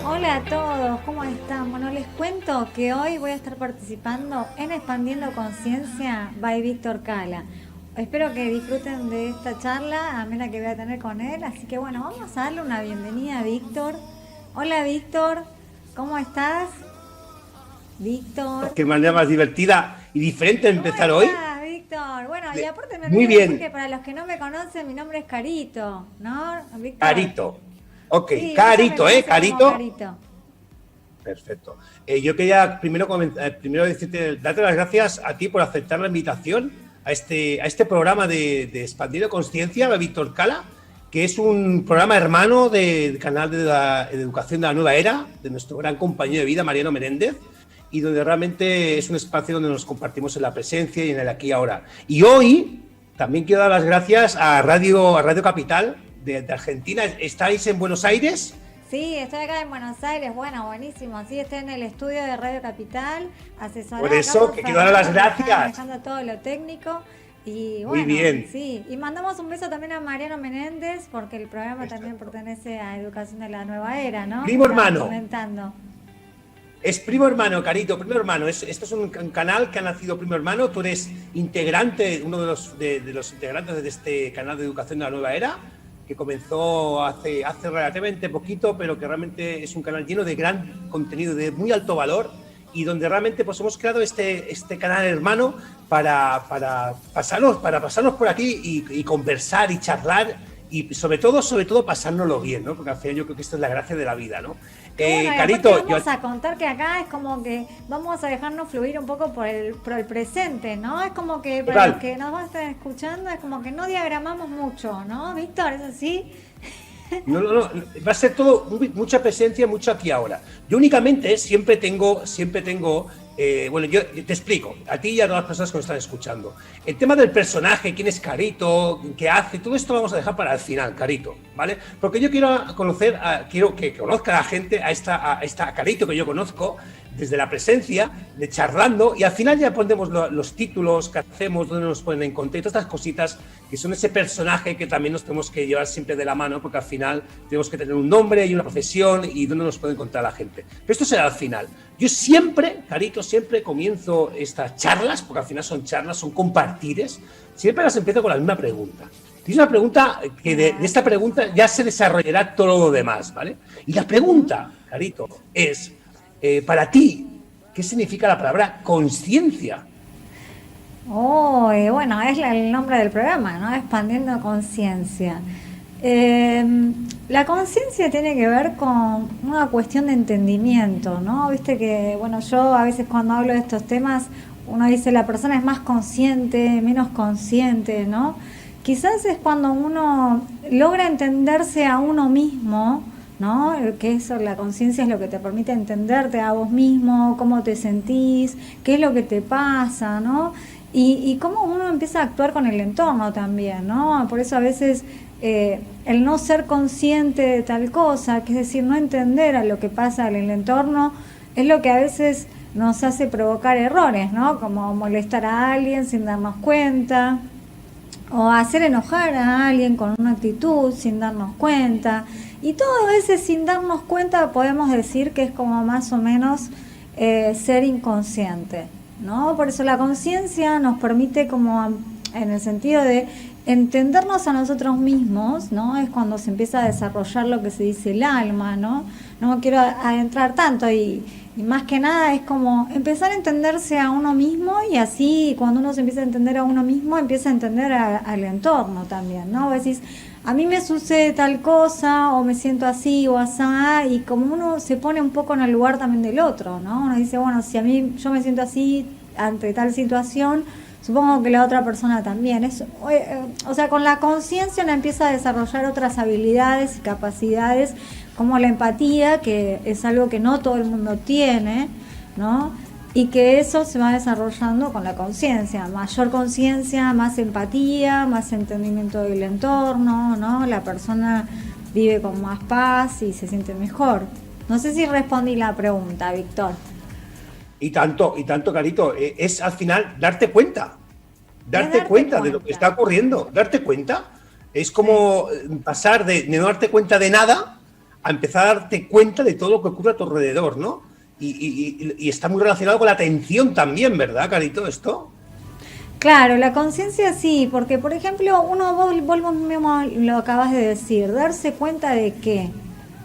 Hola a todos, ¿cómo están? Bueno, les cuento que hoy voy a estar participando en Expandiendo Conciencia by Víctor Cala. Espero que disfruten de esta charla amena que voy a tener con él. Así que bueno, vamos a darle una bienvenida a Víctor. Hola Víctor, ¿cómo estás? Víctor. Qué manera más divertida y diferente de ¿Cómo empezar hoy. estás, Víctor? Bueno, y aparte me Muy olvidé decir que bien, para los que no me conocen, mi nombre es Carito, ¿no, Víctor? Carito. Ok, Sí, muchos me Carito, ¿eh? conocen como Carito. Carito. Perfecto. Yo quería primero decirte, darte las gracias a ti por aceptar la invitación a este programa de Expandiendo Conciencia de Víctor Cala, que es un programa hermano del canal de Educación de la Nueva Era, de nuestro gran compañero de vida, Mariano Menéndez, y donde realmente es un espacio donde nos compartimos en la presencia y en el aquí y ahora. Y hoy también quiero dar las gracias a Radio Capital de Argentina. ¿Estáis en Buenos Aires? Sí, estoy acá en Buenos Aires, bueno, buenísimo. Sí, estoy en el estudio de Radio Capital, Por asesorada acá eso, por que quiero dar las Fernando, que está gracias. manejando todo lo técnico. Y Muy bueno, bien. sí. Y mandamos un beso también a Mariano Menéndez, porque el programa también Exacto. pertenece a Educación de la Nueva Era, ¿no? Que Primo estábamos hermano. comentando. Es primo hermano, Carito, primo hermano. Esto es un canal que ha nacido primo hermano. Tú eres integrante, uno de los integrantes de este canal de Educación de la Nueva Era, que comenzó hace relativamente poquito, pero que realmente es un canal lleno de gran contenido, de muy alto valor, y donde realmente pues hemos creado este canal hermano para pasarnos por aquí y conversar y charlar y sobre todo pasárnoslo bien, ¿no? Porque al final yo creo que esto es la gracia de la vida, ¿no? Que bueno, y aparte Carito, yo... vamos a contar que acá es como que vamos a dejarnos fluir un poco por el presente, ¿no? Es como que para los Total. que nos van a estar escuchando, es como que no diagramamos mucho, ¿no, Víctor? ¿Es así? No, no, no, va a ser todo mucha presencia, mucho aquí ahora. Yo únicamente siempre tengo, bueno, yo te explico, a ti y a todas las personas que nos están escuchando. El tema del personaje, quién es Carito, qué hace, todo esto lo vamos a dejar para el final, Carito, ¿vale? Porque yo quiero quiero que conozca a la gente a esta Carito que yo conozco desde la presencia, de charlando, y al final ya ponemos los títulos que hacemos, donde nos ponen en contexto, estas cositas que son ese personaje que también nos tenemos que llevar siempre de la mano, porque al final tenemos que tener un nombre y una profesión y dónde nos puede encontrar la gente. Pero esto será al final. Yo siempre, Carito, siempre comienzo estas charlas, porque al final son charlas, son compartires, siempre las empiezo con la misma pregunta. Y es una pregunta que de esta pregunta ya se desarrollará todo lo demás, ¿vale? Y la pregunta, Carito, es... para ti, ¿qué significa la palabra conciencia? Oh, bueno, es el nombre del programa, ¿no? Expandiendo conciencia. La conciencia tiene que ver con una cuestión de entendimiento, ¿no? Viste que, bueno, yo a veces cuando hablo de estos temas, uno dice la persona es más consciente, menos consciente, ¿no? Quizás es cuando uno logra entenderse a uno mismo, ¿no? Que eso, la conciencia es lo que te permite entenderte a vos mismo, cómo te sentís, qué es lo que te pasa, ¿no? Y cómo uno empieza a actuar con el entorno también, ¿no? Por eso a veces el no ser consciente de tal cosa, que es decir, no entender a lo que pasa en el entorno, es lo que a veces nos hace provocar errores, ¿no? Como molestar a alguien sin darnos cuenta, o hacer enojar a alguien con una actitud sin darnos cuenta. Y todo a veces sin darnos cuenta podemos decir que es como más o menos ser inconsciente, ¿no? Por eso la conciencia nos permite como en el sentido de entendernos a nosotros mismos, ¿no? Es cuando se empieza a desarrollar lo que se dice el alma, ¿no? No me quiero adentrar tanto y más que nada es como empezar a entenderse a uno mismo y así cuando uno se empieza a entender a uno mismo empieza a entender al entorno también, ¿no? Vos decís, a mí me sucede tal cosa o me siento así o asá y como uno se pone un poco en el lugar también del otro, ¿no? Uno dice, bueno, si a mí yo me siento así ante tal situación, supongo que la otra persona también. O sea, con la conciencia uno empieza a desarrollar otras habilidades y capacidades como la empatía, que es algo que no todo el mundo tiene, ¿no? Y que eso se va desarrollando con la conciencia, mayor conciencia, más empatía, más entendimiento del entorno, ¿no? La persona vive con más paz y se siente mejor. No sé si respondí la pregunta, Víctor. Y tanto, Carito, es al final Es darte darte cuenta de lo que cuenta. está ocurriendo, darte cuenta. Es como pasar de no darte cuenta de nada a empezar a darte cuenta de todo lo que ocurre a tu alrededor, ¿no? Y está muy relacionado con la atención también, ¿verdad, Carito, esto? Claro, la conciencia sí, porque por ejemplo, vos mismo lo acabas de decir, darse cuenta de que,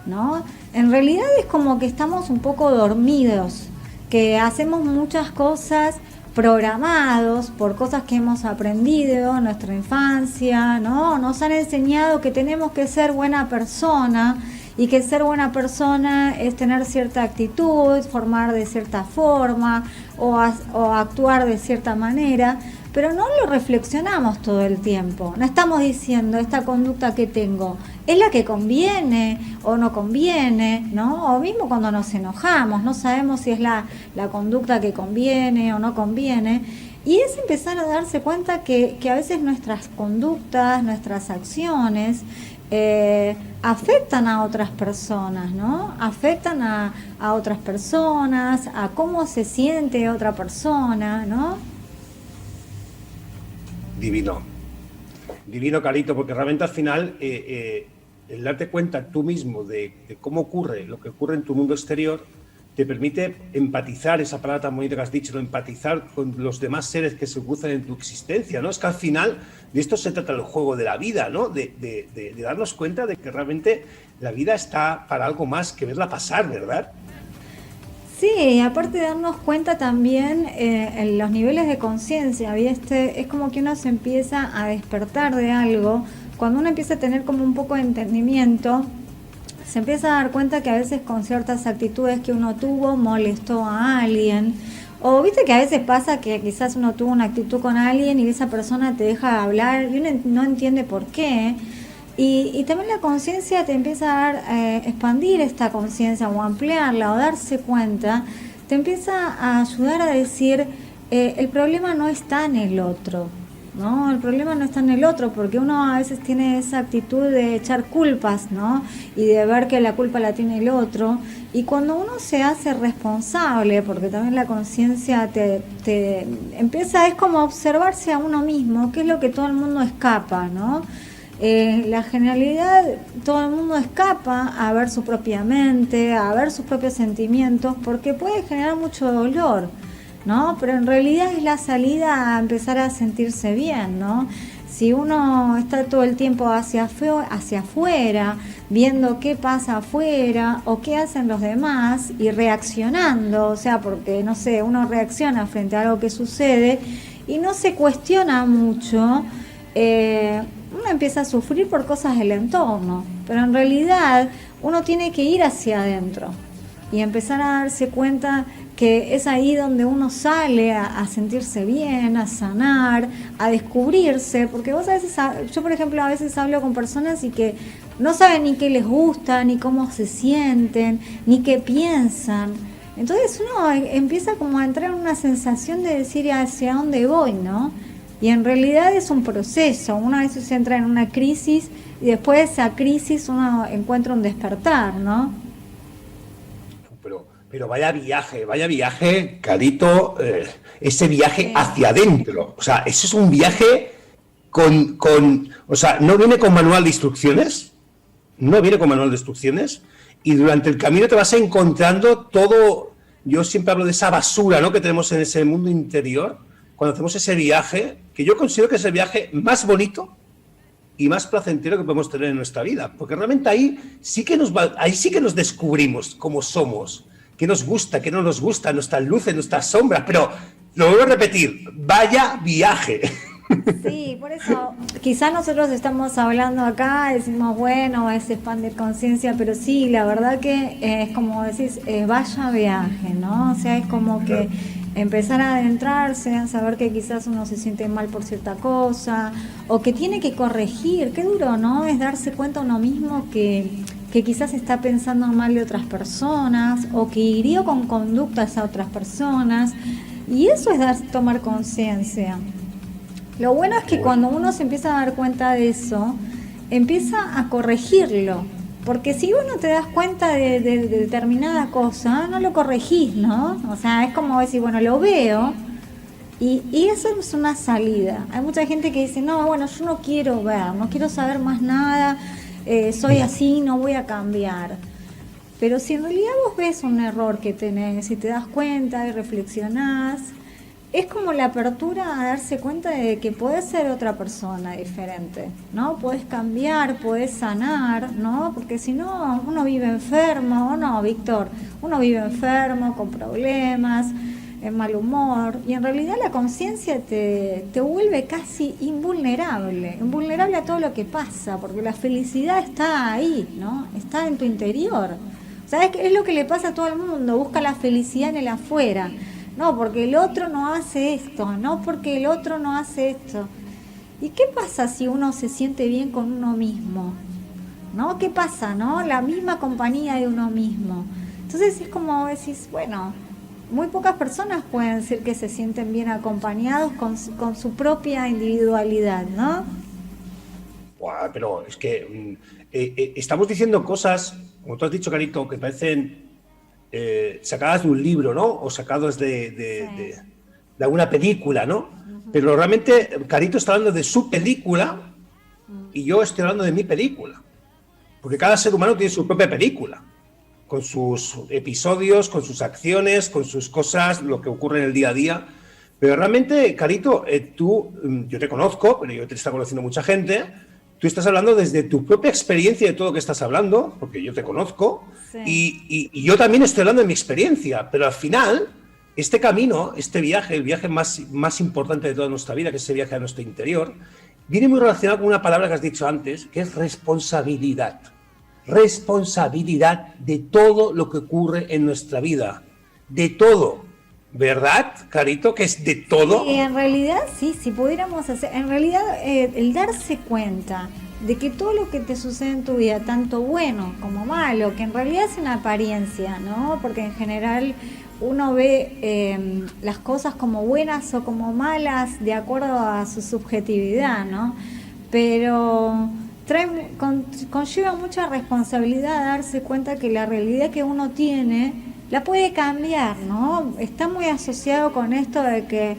¿no? En realidad es como que estamos un poco dormidos, que hacemos muchas cosas programados por cosas que hemos aprendido en nuestra infancia, ¿no? Nos han enseñado que tenemos que ser buena persona y que ser buena persona es tener cierta actitud, formar de cierta forma o actuar de cierta manera, pero no lo reflexionamos todo el tiempo. No estamos diciendo esta conducta que tengo es la que conviene o no conviene, ¿no? O mismo cuando nos enojamos, no sabemos si es la conducta que conviene o no conviene. Y es empezar a darse cuenta que a veces nuestras conductas, nuestras acciones, afectan a otras personas, ¿no? Afectan a otras personas, a cómo se siente otra persona, ¿no? Divino. Divino, Carito, porque realmente al final el darte cuenta tú mismo de cómo ocurre lo que ocurre en tu mundo exterior te permite empatizar, esa palabra tan bonita que has dicho, ¿no? Empatizar con los demás seres que se cruzan en tu existencia, ¿no? Es que al final de esto se trata el juego de la vida, ¿no? De darnos cuenta de que realmente la vida está para algo más que verla pasar, ¿verdad? Sí, aparte de darnos cuenta también en los niveles de conciencia, ¿viste? Es como que uno se empieza a despertar de algo, cuando uno empieza a tener como un poco de entendimiento, se empieza a dar cuenta que a veces con ciertas actitudes que uno tuvo molestó a alguien, o viste que a veces pasa que quizás uno tuvo una actitud con alguien y esa persona te deja de hablar y uno no entiende por qué. Y también la conciencia te empieza a dar, expandir esta conciencia o ampliarla o darse cuenta, te empieza a ayudar a decir, el problema no está en el otro, ¿no? El problema no está en el otro, porque uno a veces tiene esa actitud de echar culpas, ¿no? Y de ver que la culpa la tiene el otro. Y cuando uno se hace responsable, porque también la conciencia te empieza, es como observarse a uno mismo, que es lo que todo el mundo escapa, ¿no? La generalidad, todo el mundo escapa a ver su propia mente, a ver sus propios sentimientos, porque puede generar mucho dolor, ¿no? Pero en realidad es la salida a empezar a sentirse bien, ¿no? Si uno está todo el tiempo hacia afuera, viendo qué pasa afuera o qué hacen los demás y reaccionando, o sea, porque, no sé, uno reacciona frente a algo que sucede y no se cuestiona mucho, uno empieza a sufrir por cosas del entorno, pero en realidad uno tiene que ir hacia adentro y empezar a darse cuenta que es ahí donde uno sale a sentirse bien, a sanar, a descubrirse, porque vos a veces, yo por ejemplo a veces hablo con personas y que no saben ni qué les gusta, ni cómo se sienten, ni qué piensan. Entonces uno empieza como a entrar en una sensación de decir hacia dónde voy, ¿no? Y en realidad es un proceso, uno a veces entra en una crisis y después de esa crisis uno encuentra un despertar, ¿no? Pero vaya viaje, Carito, ese viaje hacia adentro. O sea, ese es un viaje o sea, no viene con manual de instrucciones, no viene con manual de instrucciones, y durante el camino te vas encontrando todo, yo siempre hablo de esa basura, ¿no?, que tenemos en ese mundo interior, cuando hacemos ese viaje, que yo considero que es el viaje más bonito y más placentero que podemos tener en nuestra vida, porque realmente ahí sí que nos descubrimos cómo somos, qué nos gusta, qué no nos gusta, nuestras luces, nuestras sombras, pero lo vuelvo a repetir, vaya viaje. Sí, por eso quizás nosotros estamos hablando acá, decimos, bueno, es expandir conciencia, pero sí, la verdad que es como decís, vaya viaje, ¿no? O sea, es como que empezar a adentrarse, a saber que quizás uno se siente mal por cierta cosa, o que tiene que corregir, qué duro, ¿no? Es darse cuenta uno mismo que quizás está pensando mal de otras personas, o que hirió con conductas a otras personas, y eso es tomar conciencia. Lo bueno es que cuando uno se empieza a dar cuenta de eso, empieza a corregirlo. Porque si vos no te das cuenta de determinada cosa, no lo corregís, ¿no? O sea, es como decir, bueno, lo veo y eso es una salida. Hay mucha gente que dice, no, bueno, yo no quiero ver, no quiero saber más nada, soy así, no voy a cambiar. Pero si en realidad vos ves un error que tenés y te das cuenta y reflexionás, es como la apertura a darse cuenta de que podés ser otra persona diferente, ¿no? Podés cambiar, podés sanar, ¿no? Porque si no, uno vive enfermo, ¿o no, Víctor? Uno vive enfermo, con problemas, en mal humor, y en realidad la conciencia te vuelve casi invulnerable a todo lo que pasa, porque la felicidad está ahí, ¿no? Está en tu interior. ¿Sabes qué es lo que le pasa a todo el mundo? Busca la felicidad en el afuera. No, porque el otro no hace esto, no porque el otro no hace esto. ¿Y qué pasa si uno se siente bien con uno mismo? ¿No? ¿Qué pasa, no? La misma compañía de uno mismo. Entonces es como decís, bueno, muy pocas personas pueden decir que se sienten bien acompañados con su propia individualidad, ¿no? Buah, pero es que estamos diciendo cosas, como tú has dicho, Carito, que parecen sacadas de un libro, ¿no? O sacadas Sí. de alguna película, ¿no? Pero realmente Carito está hablando de su película y yo estoy hablando de mi película. Porque cada ser humano tiene su propia película, con sus episodios, con sus acciones, con sus cosas, lo que ocurre en el día a día. Pero realmente, Carito, yo te conozco, pero yo te está conociendo mucha gente. Tú estás hablando desde tu propia experiencia de todo lo que estás hablando, porque yo te conozco, Sí. y yo también estoy hablando de mi experiencia, pero al final, este camino, este viaje, el viaje más importante de toda nuestra vida, que es ese viaje a nuestro interior, viene muy relacionado con una palabra que has dicho antes, que es responsabilidad. Responsabilidad de todo lo que ocurre en nuestra vida, de todo. ¿Verdad, Carito? Que es de Sí, todo. en realidad sí, si pudiéramos hacer, en realidad el darse cuenta de que todo lo que te sucede en tu vida, tanto bueno como malo, que en realidad es una apariencia, ¿no? Porque en general uno ve las cosas como buenas o como malas de acuerdo a su subjetividad, ¿no? Pero conlleva mucha responsabilidad darse cuenta que la realidad que uno tiene la puede cambiar, ¿no? Está muy asociado con esto de que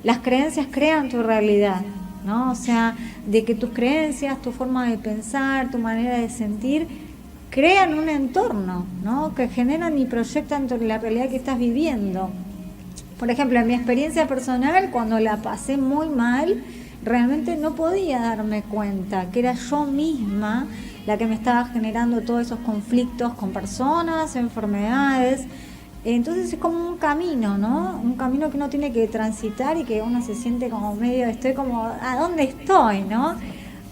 las creencias crean tu realidad, ¿no? O sea, de que tus creencias, tu forma de pensar, tu manera de sentir, crean un entorno, ¿no? Que generan y proyectan la realidad que estás viviendo. Por ejemplo, en mi experiencia personal, cuando la pasé muy mal, realmente no podía darme cuenta que era yo misma la que me estaba generando todos esos conflictos con personas, enfermedades. Entonces es como un camino, ¿no? Un camino que uno tiene que transitar y que uno se siente como medio, estoy como, ¿a dónde estoy, no?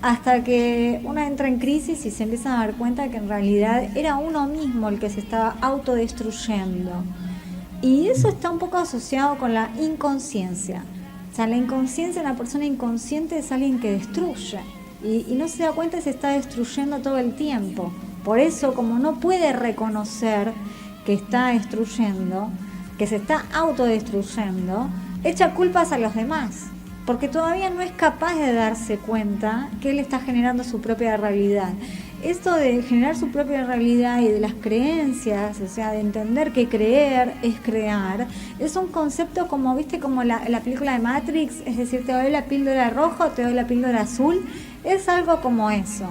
Hasta que uno entra en crisis y se empieza a dar cuenta que en realidad era uno mismo el que se estaba autodestruyendo. Y eso está un poco asociado con la inconsciencia. O sea, la inconsciencia, una persona inconsciente es alguien que destruye. Y no se da cuenta y se está destruyendo todo el tiempo. Por eso, como no puede reconocer que está destruyendo, que se está autodestruyendo, echa culpas a los demás. Porque todavía no es capaz de darse cuenta que él está generando su propia realidad. Esto de generar su propia realidad y de las creencias, o sea, de entender que creer es crear, es un concepto como, viste, como la película de Matrix, es decir, te doy la píldora roja o te doy la píldora azul, es algo como eso.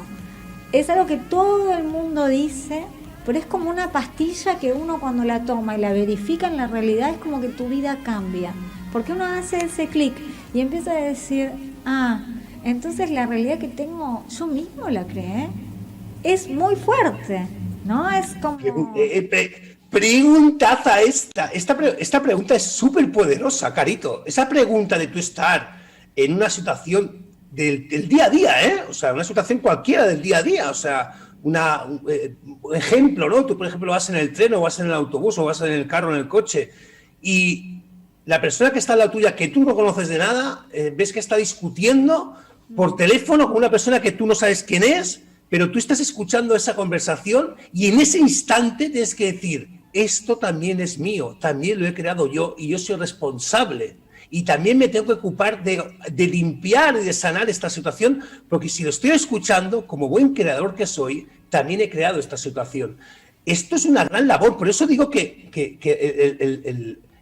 Es algo que todo el mundo dice, pero es como una pastilla que uno cuando la toma y la verifica en la realidad es como que tu vida cambia. Porque uno hace ese clic y empieza a decir, entonces la realidad que tengo yo mismo la creé. Es muy fuerte, ¿no? Es como... Preguntaza esta. Esta pregunta es súper poderosa, Carito. Esa pregunta de tú estar en una situación del día a día, ¿eh? O sea, una situación cualquiera del día a día. O sea, un ejemplo, ¿no? Tú, por ejemplo, vas en el tren o vas en el autobús o vas en el carro, en el coche y la persona que está al lado tuya, que tú no conoces de nada, ves que está discutiendo por teléfono con una persona que tú no sabes quién es, pero tú estás escuchando esa conversación y en ese instante tienes que decir, esto también es mío, también lo he creado yo y yo soy responsable. Y también me tengo que ocupar de limpiar y de sanar esta situación, porque si lo estoy escuchando, como buen creador que soy, también he creado esta situación. Esto es una gran labor, por eso digo que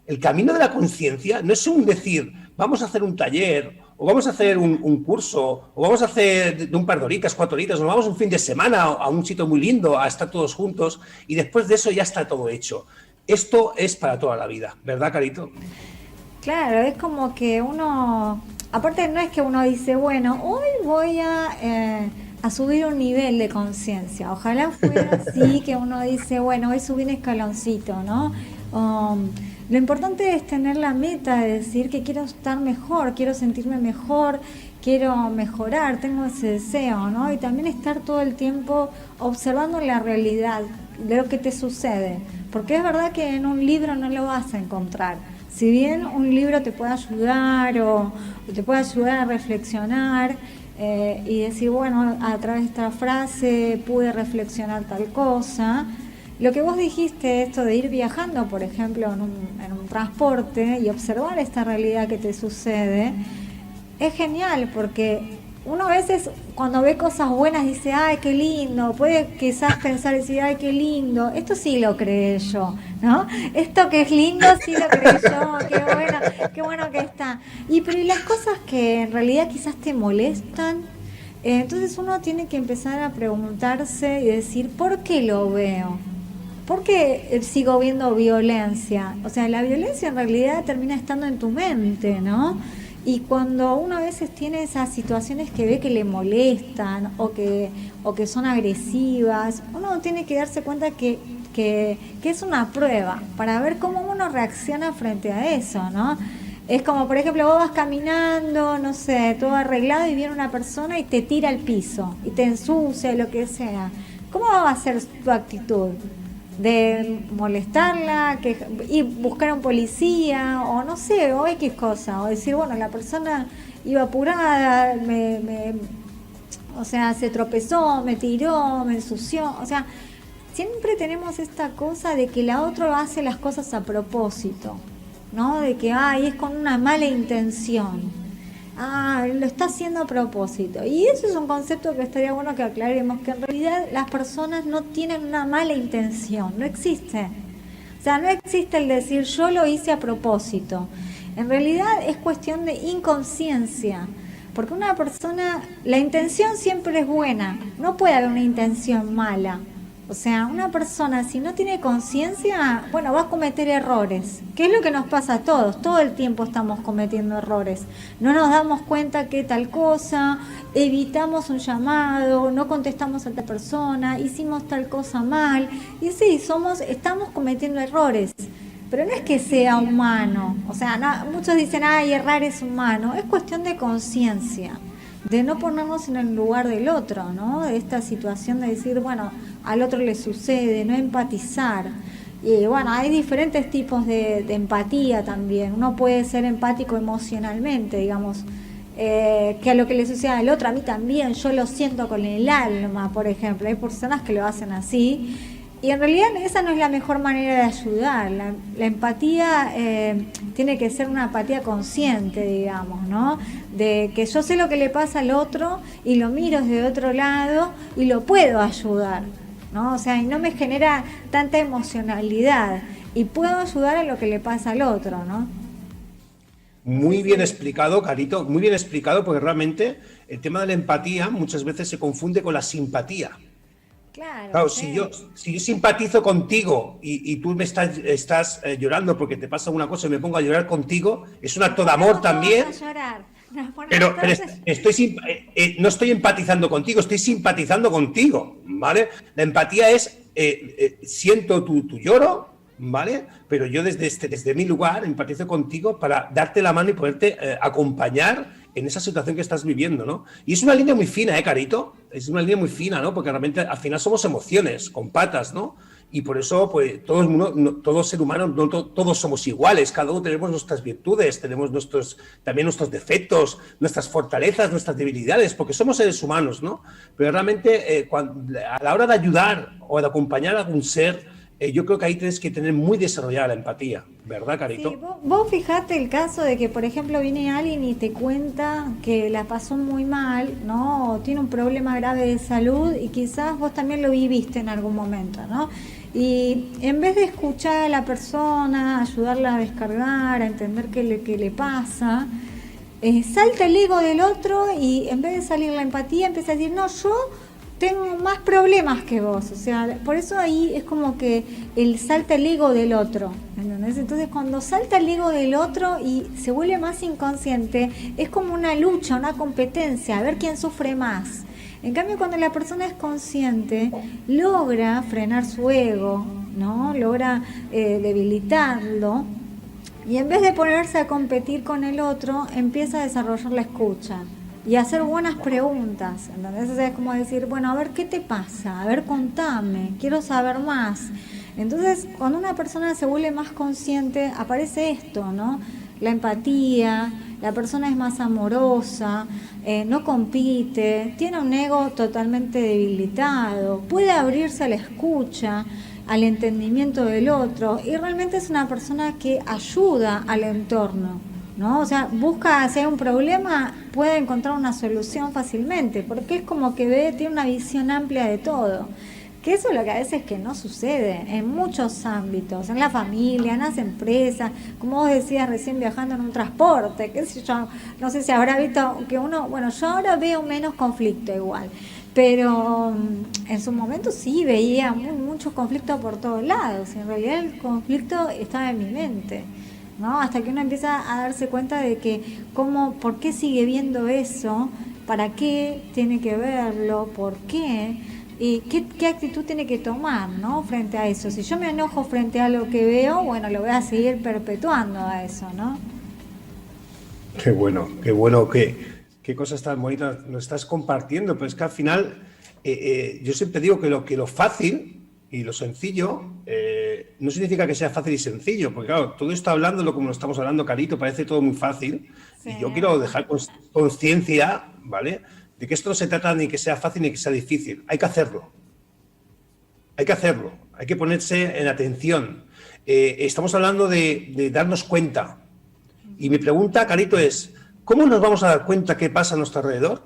el camino de la conciencia no es un decir, vamos a hacer un taller o vamos a hacer un curso, o vamos a hacer de un par de horitas, 4 horitas, o nos vamos un fin de semana a un sitio muy lindo, a estar todos juntos, y después de eso ya está todo hecho. Esto es para toda la vida, ¿verdad, Carito? Claro, es como que uno, aparte no es que uno dice, bueno, hoy voy a subir un nivel de conciencia. Ojalá fuera así que uno dice, bueno, hoy subí un escaloncito, ¿no? Um, lo importante es tener la meta de decir que quiero estar mejor, quiero sentirme mejor, quiero mejorar, tengo ese deseo, ¿no? Y también estar todo el tiempo observando la realidad de lo que te sucede, porque es verdad que en un libro no lo vas a encontrar. Si bien un libro te puede ayudar o te puede ayudar a reflexionar y decir, bueno, a través de esta frase pude reflexionar tal cosa, lo que vos dijiste, esto de ir viajando, por ejemplo, en un transporte y observar esta realidad que te sucede, es genial porque uno a veces cuando ve cosas buenas dice, ay, qué lindo, puede quizás pensar y decir, ay, qué lindo, esto sí lo creé yo, ¿no? Esto que es lindo sí lo creé yo, qué bueno que está. Pero y las cosas que en realidad quizás te molestan, entonces uno tiene que empezar a preguntarse y decir, ¿por qué lo veo? ¿Por qué sigo viendo violencia? O sea, la violencia en realidad termina estando en tu mente, ¿no? Y cuando uno a veces tiene esas situaciones que ve que le molestan o que son agresivas, uno tiene que darse cuenta que es una prueba para ver cómo uno reacciona frente a eso, ¿no? Es como, por ejemplo, vos vas caminando, no sé, todo arreglado y viene una persona y te tira al piso y te ensucia, lo que sea. ¿Cómo va a ser tu actitud? De molestarla, y buscar a un policía, o no sé, o X cosa, o decir, bueno, la persona iba apurada, o sea, se tropezó, me tiró, me ensució, o sea, siempre tenemos esta cosa de que la otra hace las cosas a propósito, ¿no? De que, ay, es con una mala intención. Ah, lo está haciendo a propósito. Y eso es un concepto que estaría bueno que aclaremos, que en realidad las personas no tienen una mala intención, no existe. O sea, no existe el decir yo lo hice a propósito. En realidad es cuestión de inconsciencia, porque una persona, la intención siempre es buena, no puede haber una intención mala. O sea, una persona si no tiene conciencia, bueno, va a cometer errores, que es lo que nos pasa a todos, todo el tiempo estamos cometiendo errores. No nos damos cuenta que tal cosa, evitamos un llamado, no contestamos a tal persona, hicimos tal cosa mal, y sí, estamos cometiendo errores. Pero no es que sea humano, o sea, no, muchos dicen, ay, errar es humano, es cuestión de conciencia, de no ponernos en el lugar del otro, ¿no? De esta situación de decir, bueno, al otro le sucede, no empatizar. Y bueno, hay diferentes tipos de empatía también. Uno puede ser empático emocionalmente, digamos, que a lo que le sucede al otro, a mí también, yo lo siento con el alma, por ejemplo. Hay personas que lo hacen así. Y en realidad esa no es la mejor manera de ayudar. La empatía tiene que ser una empatía consciente, digamos, ¿no? De que yo sé lo que le pasa al otro y lo miro desde otro lado y lo puedo ayudar, ¿no? O sea, y no me genera tanta emocionalidad y puedo ayudar a lo que le pasa al otro, ¿no? Muy bien explicado, Carito, muy bien explicado, porque realmente el tema de la empatía muchas veces se confunde con la simpatía. Claro, Claro, sí. si yo simpatizo contigo y tú me estás llorando porque te pasa una cosa y me pongo a llorar contigo, es un Nos acto de amor ponemos todos a también, llorar. Nos ponemos pero todos a llorar. no estoy empatizando contigo, estoy simpatizando contigo, ¿vale? La empatía es, siento tu lloro, ¿vale? Pero yo desde mi lugar empatizo contigo para darte la mano y poderte acompañar en esa situación que estás viviendo, ¿no? Y es una línea muy fina, Carito? Es una línea muy fina, ¿no? Porque realmente al final somos emociones con patas, ¿no? Y por eso, pues, todo ser humano, todos somos iguales, cada uno tenemos nuestras virtudes, tenemos también nuestros defectos, nuestras fortalezas, nuestras debilidades, porque somos seres humanos, ¿no? Pero realmente, a la hora de ayudar o de acompañar a algún ser, yo creo que ahí tienes que tener muy desarrollada la empatía, ¿verdad, Sí, Carito? vos fijate el caso de que, por ejemplo, viene alguien y te cuenta que la pasó muy mal, ¿no? O tiene un problema grave de salud y quizás vos también lo viviste en algún momento, ¿no? Y en vez de escuchar a la persona, ayudarla a descargar, a entender qué le pasa, salta el ego del otro y en vez de salir la empatía empieza a decir, no, yo tengo más problemas que vos. O sea, por eso ahí es como que salta el ego del otro, ¿entendés? Entonces cuando salta el ego del otro y se vuelve más inconsciente, es como una lucha, una competencia, a ver quién sufre más. En cambio, cuando la persona es consciente, logra frenar su ego, ¿no? Logra debilitarlo, y en vez de ponerse a competir con el otro, empieza a desarrollar la escucha y a hacer buenas preguntas. Entonces es como decir, bueno, a ver, ¿qué te pasa? A ver, contame, quiero saber más. Entonces, cuando una persona se vuelve más consciente, aparece esto, ¿no? La empatía, la persona es más amorosa, no compite, tiene un ego totalmente debilitado, puede abrirse a la escucha, al entendimiento del otro, y realmente es una persona que ayuda al entorno, ¿no? O sea, busca, si hay un problema, puede encontrar una solución fácilmente, porque es como que tiene una visión amplia de todo. Que eso es lo que a veces que no sucede en muchos ámbitos, en la familia, en las empresas, como vos decías recién, viajando en un transporte, qué sé yo, no sé si habrá visto que uno, bueno, yo ahora veo menos conflicto igual, pero en su momento sí veía muchos conflictos por todos lados, y en realidad el conflicto estaba en mi mente, ¿no? Hasta que uno empieza a darse cuenta de que por qué sigue viendo eso, para qué tiene que verlo, por qué. ¿Y qué actitud tiene que tomar, ¿no? Frente a eso? Si yo me enojo frente a lo que veo, bueno, lo voy a seguir perpetuando a eso, ¿no? Qué bueno, qué cosas tan bonitas nos estás compartiendo. Pero es que al final, yo siempre digo que lo fácil y lo sencillo no significa que sea fácil y sencillo, porque claro, todo está hablándolo como lo estamos hablando, Carito, parece todo muy fácil. Sí. Y yo quiero dejar conciencia, ¿vale?, de que esto no se trata ni que sea fácil ni que sea difícil. Hay que hacerlo. Hay que hacerlo. Hay que ponerse en atención. Estamos hablando de darnos cuenta. Y mi pregunta, Carito, es, ¿cómo nos vamos a dar cuenta qué pasa a nuestro alrededor?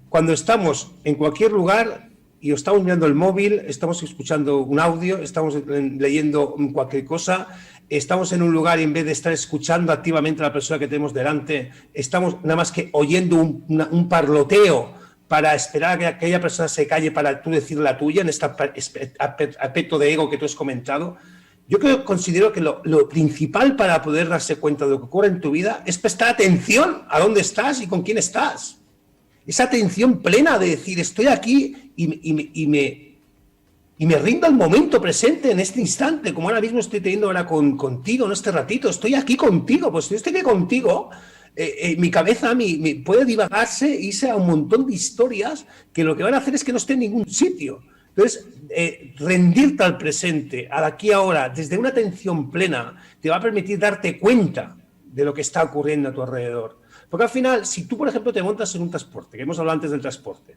Cuando estamos en cualquier lugar y estamos mirando el móvil, estamos escuchando un audio, estamos leyendo cualquier cosa, estamos en un lugar y en vez de estar escuchando activamente a la persona que tenemos delante, estamos nada más que oyendo un parloteo para esperar a que aquella persona se calle para tú decir la tuya en este aspecto de ego que tú has comentado. Yo considero que lo principal para poder darse cuenta de lo que ocurre en tu vida es prestar atención a dónde estás y con quién estás. Esa atención plena de decir, estoy aquí y me rindo al momento presente en este instante, como ahora mismo estoy teniendo ahora contigo en este ratito. Estoy aquí contigo, pues si yo estoy aquí contigo, mi cabeza puede divagarse e irse a un montón de historias que lo que van a hacer es que no esté en ningún sitio. Entonces, rendirte al presente, al aquí y ahora, desde una atención plena, te va a permitir darte cuenta de lo que está ocurriendo a tu alrededor. Porque al final, si tú, por ejemplo, te montas en un transporte, que hemos hablado antes del transporte,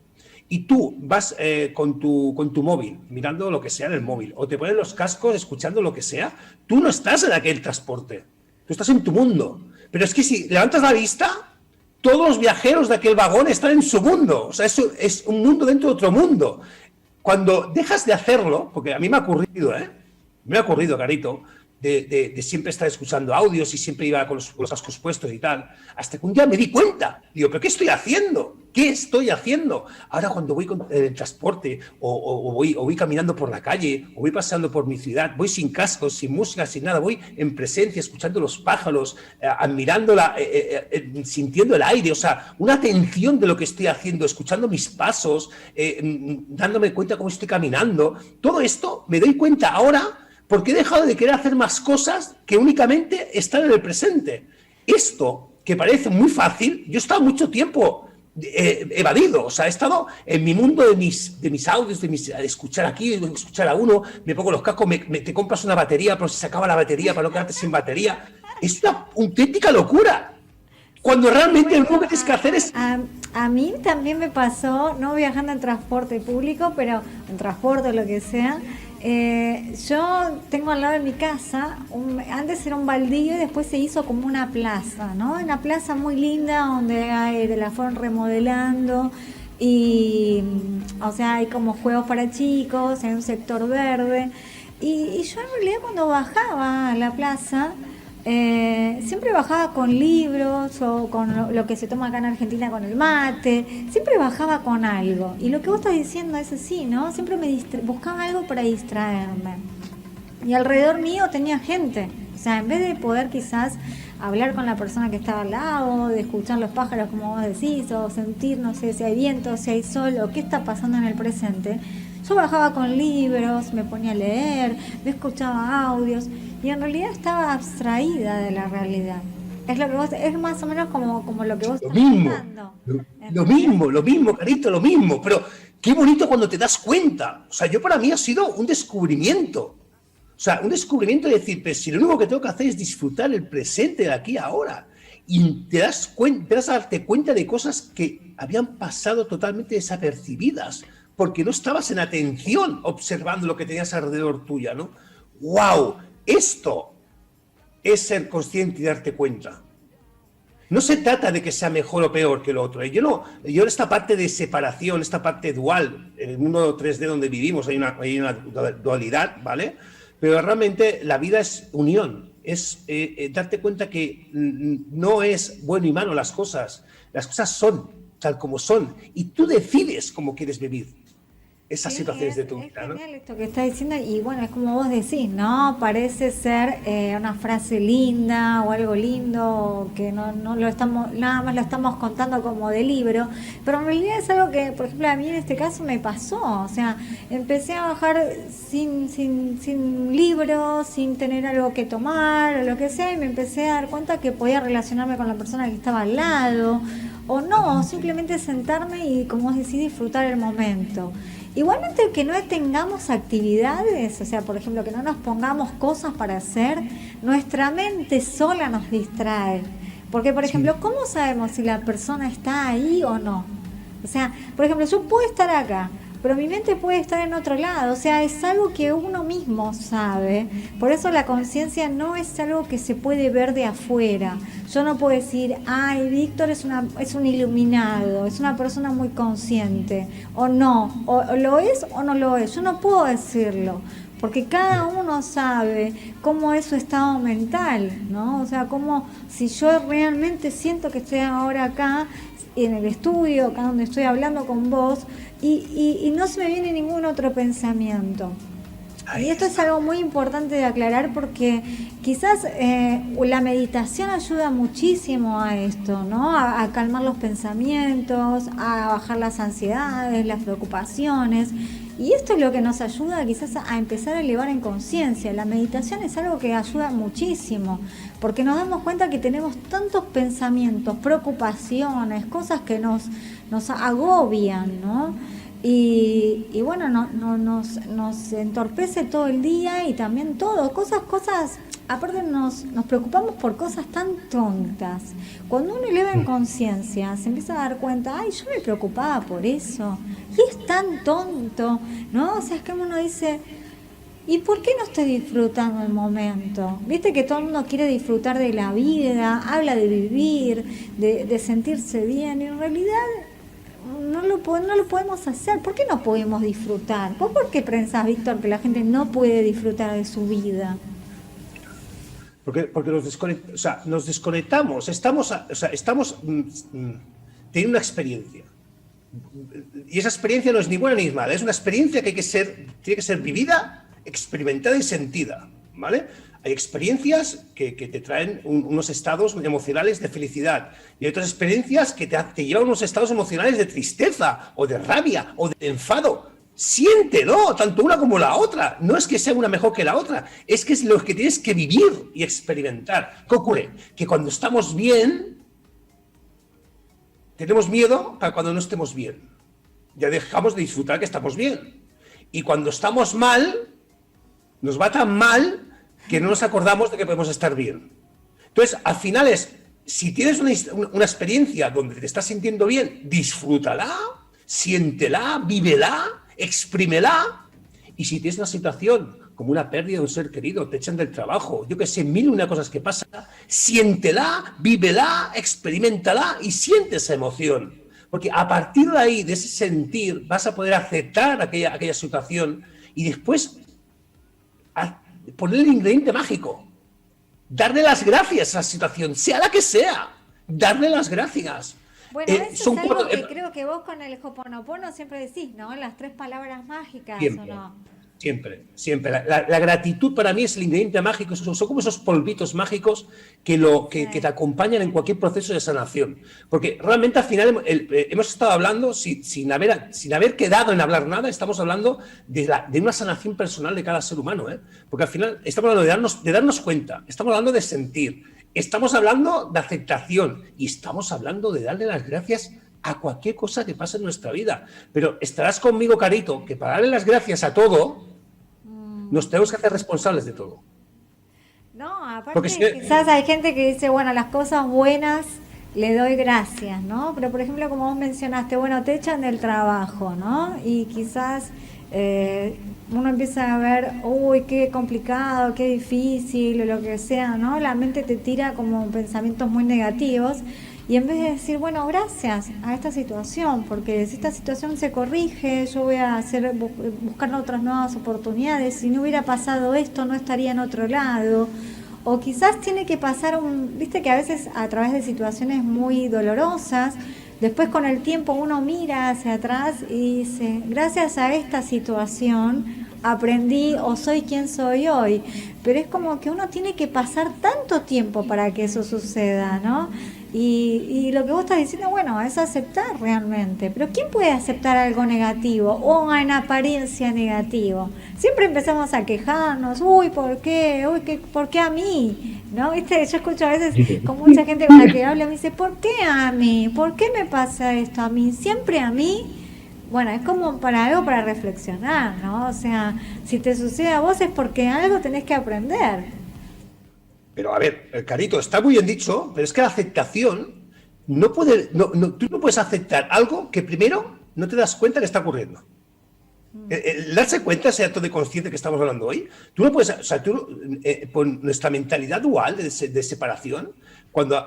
y tú vas con tu móvil, mirando lo que sea en el móvil, o te pones los cascos escuchando lo que sea, tú no estás en aquel transporte, tú estás en tu mundo. Pero es que si levantas la vista, todos los viajeros de aquel vagón están en su mundo. O sea, eso es un mundo dentro de otro mundo. Cuando dejas de hacerlo, porque a mí me ha ocurrido, me ha ocurrido, Carito, de siempre estar escuchando audios y siempre iba con los cascos puestos y tal, hasta que un día me di cuenta, digo, ¿pero qué estoy haciendo? ¿Qué estoy haciendo? Ahora cuando voy con el transporte o voy caminando por la calle o voy paseando por mi ciudad, voy sin cascos, sin música, sin nada, voy en presencia, escuchando los pájaros, admirándola, sintiendo el aire, o sea, una atención de lo que estoy haciendo, escuchando mis pasos, dándome cuenta cómo estoy caminando. Todo esto me doy cuenta ahora porque he dejado de querer hacer más cosas que únicamente estar en el presente. Esto, que parece muy fácil, yo he estado mucho tiempo evadido, o sea, he estado en mi mundo de mis audios, de escuchar aquí, de escuchar a uno, me pongo los cascos, te compras una batería, pero si se acaba la batería para no quedarte sin batería. Es una auténtica locura. Cuando realmente lo único que tienes que hacer es... A mí también me pasó, no viajando en transporte público, pero en transporte o lo que sea. Yo tengo al lado de mi casa, antes era un baldío y después se hizo como una plaza, ¿no? Una plaza muy linda donde la fueron remodelando y, o sea, hay como juegos para chicos, hay un sector verde. Y yo en realidad cuando bajaba a la plaza, siempre bajaba con libros o con lo que se toma acá en Argentina con el mate, siempre bajaba con algo. Y lo que vos estás diciendo es así, ¿no? Siempre buscaba algo para distraerme. Y alrededor mío tenía gente. O sea, en vez de poder quizás hablar con la persona que estaba al lado, de escuchar los pájaros como vos decís, o sentir, no sé, si hay viento, si hay sol, o qué está pasando en el presente, yo bajaba con libros, me ponía a leer, me escuchaba audios, y en realidad estaba abstraída de la realidad. Es lo que vos, es más o menos como lo que vos Lo estás mismo, contando. lo mismo, Carito, lo mismo. Pero qué bonito cuando te das cuenta. O sea, yo para mí ha sido un descubrimiento. O sea, un descubrimiento de decir, pues si lo único que tengo que hacer es disfrutar el presente de aquí a ahora. Y te das a darte cuenta de cosas que habían pasado totalmente desapercibidas, porque no estabas en atención observando lo que tenías alrededor tuya, ¿no? ¡Wow! Esto es ser consciente y darte cuenta. No se trata de que sea mejor o peor que lo otro. Yo esta parte de separación, esta parte dual, en el mundo 3D donde vivimos hay una dualidad, ¿vale? Pero realmente la vida es unión, es darte cuenta que no es bueno y malo las cosas son tal como son y tú decides cómo quieres vivir esas Sí, situaciones de tu es vida, ¿no? genial esto que estás diciendo y bueno, es como vos decís, ¿no? Parece ser una frase linda o algo lindo que no lo estamos, nada más lo estamos contando como de libro, pero en realidad es algo que, por ejemplo, a mí en este caso me pasó, o sea, empecé a bajar sin libros, sin tener algo que tomar o lo que sea y me empecé a dar cuenta que podía relacionarme con la persona que estaba al lado o no, simplemente sentarme y como vos decís, disfrutar el momento. Igualmente que no tengamos actividades, o sea, por ejemplo, que no nos pongamos cosas para hacer, nuestra mente sola nos distrae. Porque, por ejemplo, ¿cómo sabemos si la persona está ahí o no? O sea, por ejemplo, yo puedo estar acá, pero mi mente puede estar en otro lado. O sea, es algo que uno mismo sabe. Por eso la conciencia no es algo que se puede ver de afuera. Yo no puedo decir, ay, Víctor es un iluminado, es una persona muy consciente. O no, o lo es o no lo es. Yo no puedo decirlo. Porque cada uno sabe cómo es su estado mental, ¿no? O sea, cómo si yo realmente siento que estoy ahora acá, en el estudio, acá donde estoy hablando con vos, y no se me viene ningún otro pensamiento. Y esto es algo muy importante de aclarar porque quizás la meditación ayuda muchísimo a esto, ¿no? A calmar los pensamientos, a bajar las ansiedades, las preocupaciones. Y esto es lo que nos ayuda quizás a empezar a elevar en conciencia. La meditación es algo que ayuda muchísimo, porque nos damos cuenta que tenemos tantos pensamientos, preocupaciones, cosas que nos agobian, ¿no? Y bueno, nos entorpece todo el día y también todo, cosas, aparte nos preocupamos por cosas tan tontas. Cuando uno eleva en conciencia, se empieza a dar cuenta, ay, yo me preocupaba por eso, y es tan tonto, ¿no? O sea, es que uno dice, ¿y por qué no estoy disfrutando el momento? Viste que todo el mundo quiere disfrutar de la vida, habla de vivir, de sentirse bien, y en realidad no lo podemos hacer. ¿Por qué no podemos disfrutar? ¿Vos por qué pensás, Víctor, que la gente no puede disfrutar de su vida? Porque nos desconectamos, estamos teniendo una experiencia. Y esa experiencia no es ni buena ni mala, es una experiencia que tiene que ser vivida, experimentada y sentida, ¿vale? Hay experiencias que te traen unos estados emocionales de felicidad y hay otras experiencias que te llevan a unos estados emocionales de tristeza o de rabia o de enfado. Siéntelo, tanto una como la otra. No es que sea una mejor que la otra, es que es lo que tienes que vivir y experimentar. ¿Qué ocurre? Que cuando estamos bien, tenemos miedo para cuando no estemos bien. Ya dejamos de disfrutar que estamos bien. Y cuando estamos mal, nos va tan mal que no nos acordamos de que podemos estar bien. Entonces, al final si tienes una experiencia donde te estás sintiendo bien, disfrútala, siéntela, vívela, exprímela. Y si tienes una situación como una pérdida de un ser querido, te echan del trabajo, yo que sé, mil y una cosas que pasan, siéntela, vívela, experimentala y siente esa emoción. Porque a partir de ahí, de ese sentir, vas a poder aceptar aquella situación y después poner el ingrediente mágico darle las gracias a la situación, sea la que sea, darle las gracias. Bueno, eso es algo que creo que vos con el Ho'oponopono siempre decís, ¿no? Las 3 palabras mágicas, siempre, ¿o no? siempre, siempre. La gratitud para mí es el ingrediente mágico, son como esos polvitos mágicos que te acompañan en cualquier proceso de sanación. Porque realmente al final hemos estado hablando, sin haber quedado en hablar nada, estamos hablando de una sanación personal de cada ser humano, ¿eh? Porque al final estamos hablando de darnos cuenta, estamos hablando de sentir, estamos hablando de aceptación y estamos hablando de darle las gracias a cualquier cosa que pase en nuestra vida. Pero estarás conmigo, Carito, que para darle las gracias a todo, nos tenemos que hacer responsables de todo. No, aparte quizás hay gente que dice, bueno, las cosas buenas le doy gracias, ¿no? Pero por ejemplo, como vos mencionaste, bueno, te echan del trabajo, ¿no? Y quizás uno empieza a ver, uy, qué complicado, qué difícil, o lo que sea, ¿no? La mente te tira como pensamientos muy negativos. Y en vez de decir, bueno, gracias a esta situación, porque si esta situación se corrige, yo voy a buscar otras nuevas oportunidades, si no hubiera pasado esto, no estaría en otro lado. O quizás tiene que pasar viste que a veces a través de situaciones muy dolorosas, después con el tiempo uno mira hacia atrás y dice, gracias a esta situación aprendí o soy quien soy hoy. Pero es como que uno tiene que pasar tanto tiempo para que eso suceda, ¿no? Y lo que vos estás diciendo, bueno, es aceptar realmente. Pero ¿quién puede aceptar algo negativo o en apariencia negativo? Siempre empezamos a quejarnos, uy, ¿por qué? Uy, ¿por qué a mí? ¿No? ¿Viste? Yo escucho a veces con mucha gente con la que hablo, me dice, ¿por qué a mí? ¿Por qué me pasa esto a mí? ¿Siempre a mí? Bueno, es como algo para reflexionar, ¿no? O sea, si te sucede a vos es porque algo tenés que aprender. Pero a ver, Carito, está muy bien dicho, pero es que la aceptación tú no puedes aceptar algo que primero no te das cuenta que está ocurriendo. El darse cuenta, ese acto de consciente que estamos hablando hoy, tú no puedes, o sea, por nuestra mentalidad dual de separación, cuando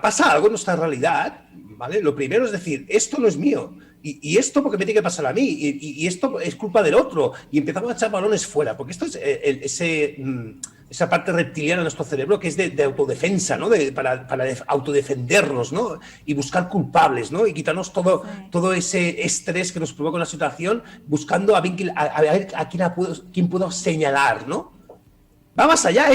pasa algo en nuestra realidad, ¿vale? Lo primero es decir, esto no es mío. Y esto porque me tiene que pasar a mí, y esto es culpa del otro, y empezamos a echar balones fuera, porque esto es esa parte reptiliana de nuestro cerebro que es de autodefensa, ¿no? Para autodefendernos, ¿no? Y buscar culpables, ¿no? Y quitarnos todo ese estrés que nos provoca una situación, buscando a ver a quién puedo señalar, ¿no? Va más allá,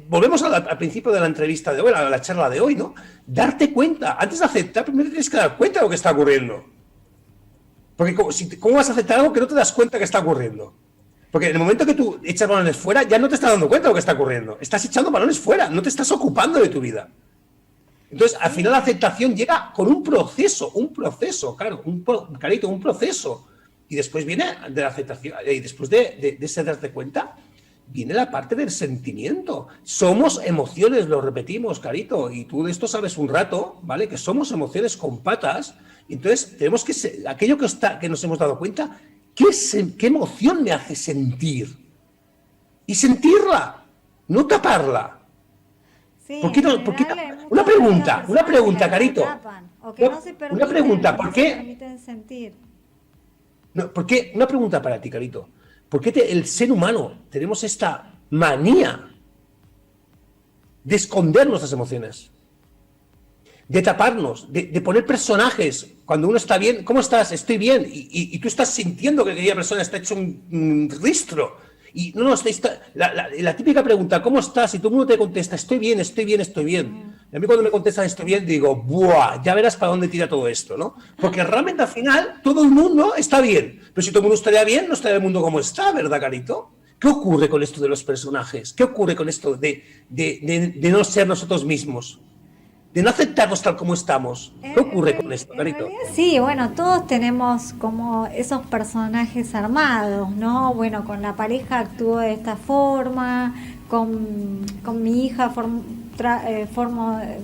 volvemos al principio de la entrevista de hoy, a la charla de hoy, ¿no? Darte cuenta, antes de aceptar, primero tienes que dar cuenta de lo que está ocurriendo. Porque ¿cómo vas a aceptar algo que no te das cuenta que está ocurriendo? Porque en el momento que tú echas balones fuera, ya no te estás dando cuenta de lo que está ocurriendo. Estás echando balones fuera, no te estás ocupando de tu vida. Entonces, al final la aceptación llega con un proceso, claro, Carito, un proceso. Y después viene de la aceptación, y después de ese darte cuenta, viene la parte del sentimiento. Somos emociones, lo repetimos, Carito, y tú de esto sabes un rato, ¿vale? Que somos emociones con patas. Entonces, tenemos que aquello que nos hemos dado cuenta, ¿qué emoción me hace sentir? Y sentirla, no taparla. Sí, ¿Por qué no? Una pregunta, Carito. Una pregunta, ¿por qué? No, una pregunta para ti, Carito. ¿Por qué el ser humano tenemos esta manía de esconder nuestras emociones? De taparnos, de poner personajes. Cuando uno está bien, ¿cómo estás? Estoy bien. Y tú estás sintiendo que aquella persona está hecho un ristro. Y la típica pregunta, ¿cómo estás? Y todo el mundo te contesta, estoy bien, estoy bien, estoy bien. Y a mí cuando me contestan estoy bien, digo, ¡buah! Ya verás para dónde tira todo esto, ¿no? Porque realmente al final todo el mundo está bien. Pero si todo el mundo estaría bien, no estaría el mundo como está, ¿verdad, Carito? ¿Qué ocurre con esto de los personajes? ¿Qué ocurre con esto de no ser nosotros mismos? De no aceptarnos tal como estamos. ¿Qué ocurre con esto, Carito? Sí, bueno, todos tenemos como esos personajes armados, ¿no? Bueno, con la pareja actúo de esta forma, con mi hija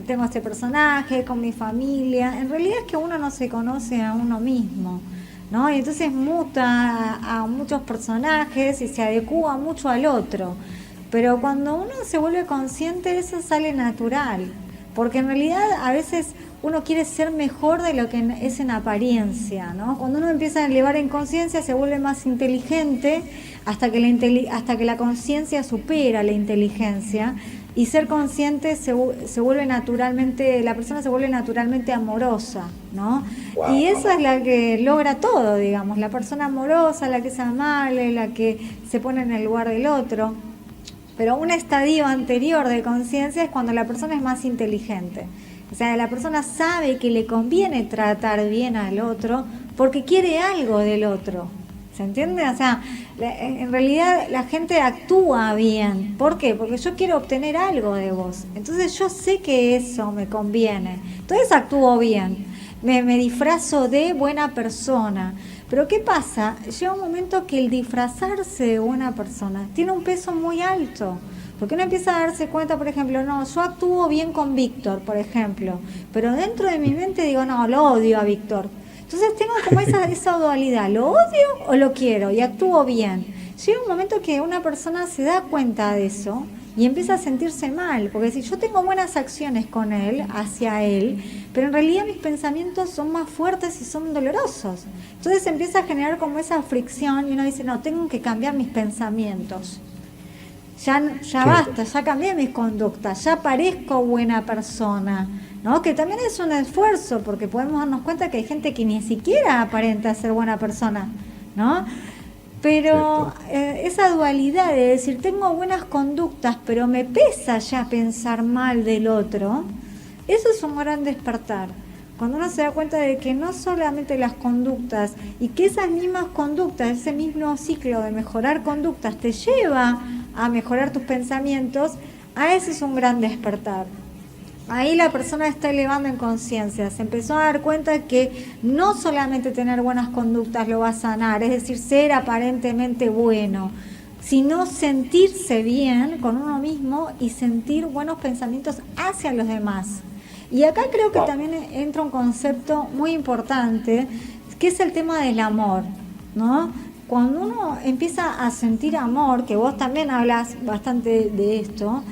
tengo este personaje, con mi familia. En realidad es que uno no se conoce a uno mismo, ¿no? Y entonces muta a muchos personajes y se adecúa mucho al otro. Pero cuando uno se vuelve consciente, eso sale natural. Porque en realidad a veces uno quiere ser mejor de lo que es en apariencia, ¿no? Cuando uno empieza a elevar en conciencia se vuelve más inteligente hasta que la conciencia supera la inteligencia Y ser consciente se vuelve naturalmente, la persona se vuelve naturalmente amorosa, ¿no? Wow, Y esa es la que logra todo, digamos, la persona amorosa, la que es amable, la que se pone en el lugar del otro. Pero un estadio anterior de conciencia es cuando la persona es más inteligente. O sea, la persona sabe que le conviene tratar bien al otro porque quiere algo del otro. ¿Se entiende? O sea, en realidad la gente actúa bien. ¿Por qué? Porque yo quiero obtener algo de vos. Entonces yo sé que eso me conviene. Entonces actúo bien. Me disfrazo de buena persona. Pero ¿qué pasa? Llega un momento que el disfrazarse de buena persona tiene un peso muy alto. Porque uno empieza a darse cuenta, por ejemplo, no, yo actúo bien con Víctor, por ejemplo. Pero dentro de mi mente digo, no, lo odio a Víctor. Entonces tengo como esa dualidad, ¿lo odio o lo quiero? Y actúo bien. Llega un momento que una persona se da cuenta de eso y empieza a sentirse mal, porque si yo tengo buenas acciones con él, hacia él, pero en realidad mis pensamientos son más fuertes y son dolorosos. Entonces empieza a generar como esa fricción y uno dice, no, tengo que cambiar mis pensamientos. Ya basta, ya cambié mis conductas, ya parezco buena persona, ¿no? Que también es un esfuerzo, porque podemos darnos cuenta que hay gente que ni siquiera aparenta ser buena persona, ¿no? Pero esa dualidad de decir, tengo buenas conductas, pero me pesa ya pensar mal del otro, eso es un gran despertar. Cuando uno se da cuenta de que no solamente las conductas, y que esas mismas conductas, ese mismo ciclo de mejorar conductas te lleva a mejorar tus pensamientos, a ese es un gran despertar. Ahí la persona está elevando en conciencia, se empezó a dar cuenta que no solamente tener buenas conductas lo va a sanar, es decir, ser aparentemente bueno, sino sentirse bien con uno mismo y sentir buenos pensamientos hacia los demás. Y acá creo que también entra un concepto muy importante, que es el tema del amor, ¿no? Cuando uno empieza a sentir amor, que vos también hablas bastante de esto,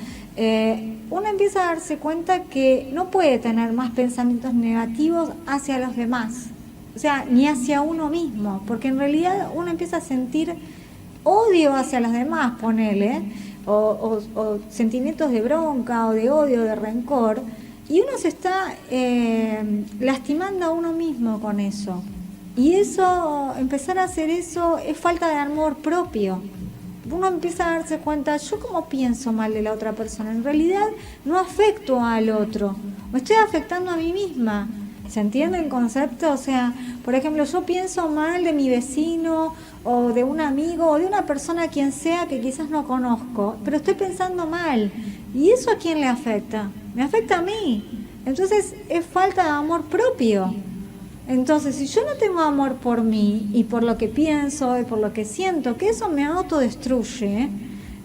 uno empieza a darse cuenta que no puede tener más pensamientos negativos hacia los demás, o sea, ni hacia uno mismo, porque en realidad uno empieza a sentir odio hacia los demás, ponele, o sentimientos de bronca, o de odio, de rencor, y uno se está lastimando a uno mismo con eso. Y eso, empezar a hacer eso es falta de amor propio. Uno empieza a darse cuenta, yo cómo pienso mal de la otra persona, en realidad no afecto al otro, me estoy afectando a mí misma. ¿Se entiende el concepto? O sea, por ejemplo, yo pienso mal de mi vecino o de un amigo o de una persona, quien sea, que quizás no conozco, pero estoy pensando mal. ¿Y eso a quién le afecta? Me afecta a mí. Entonces es falta de amor propio. Entonces, si yo no tengo amor por mí y por lo que pienso y por lo que siento, que eso me autodestruye,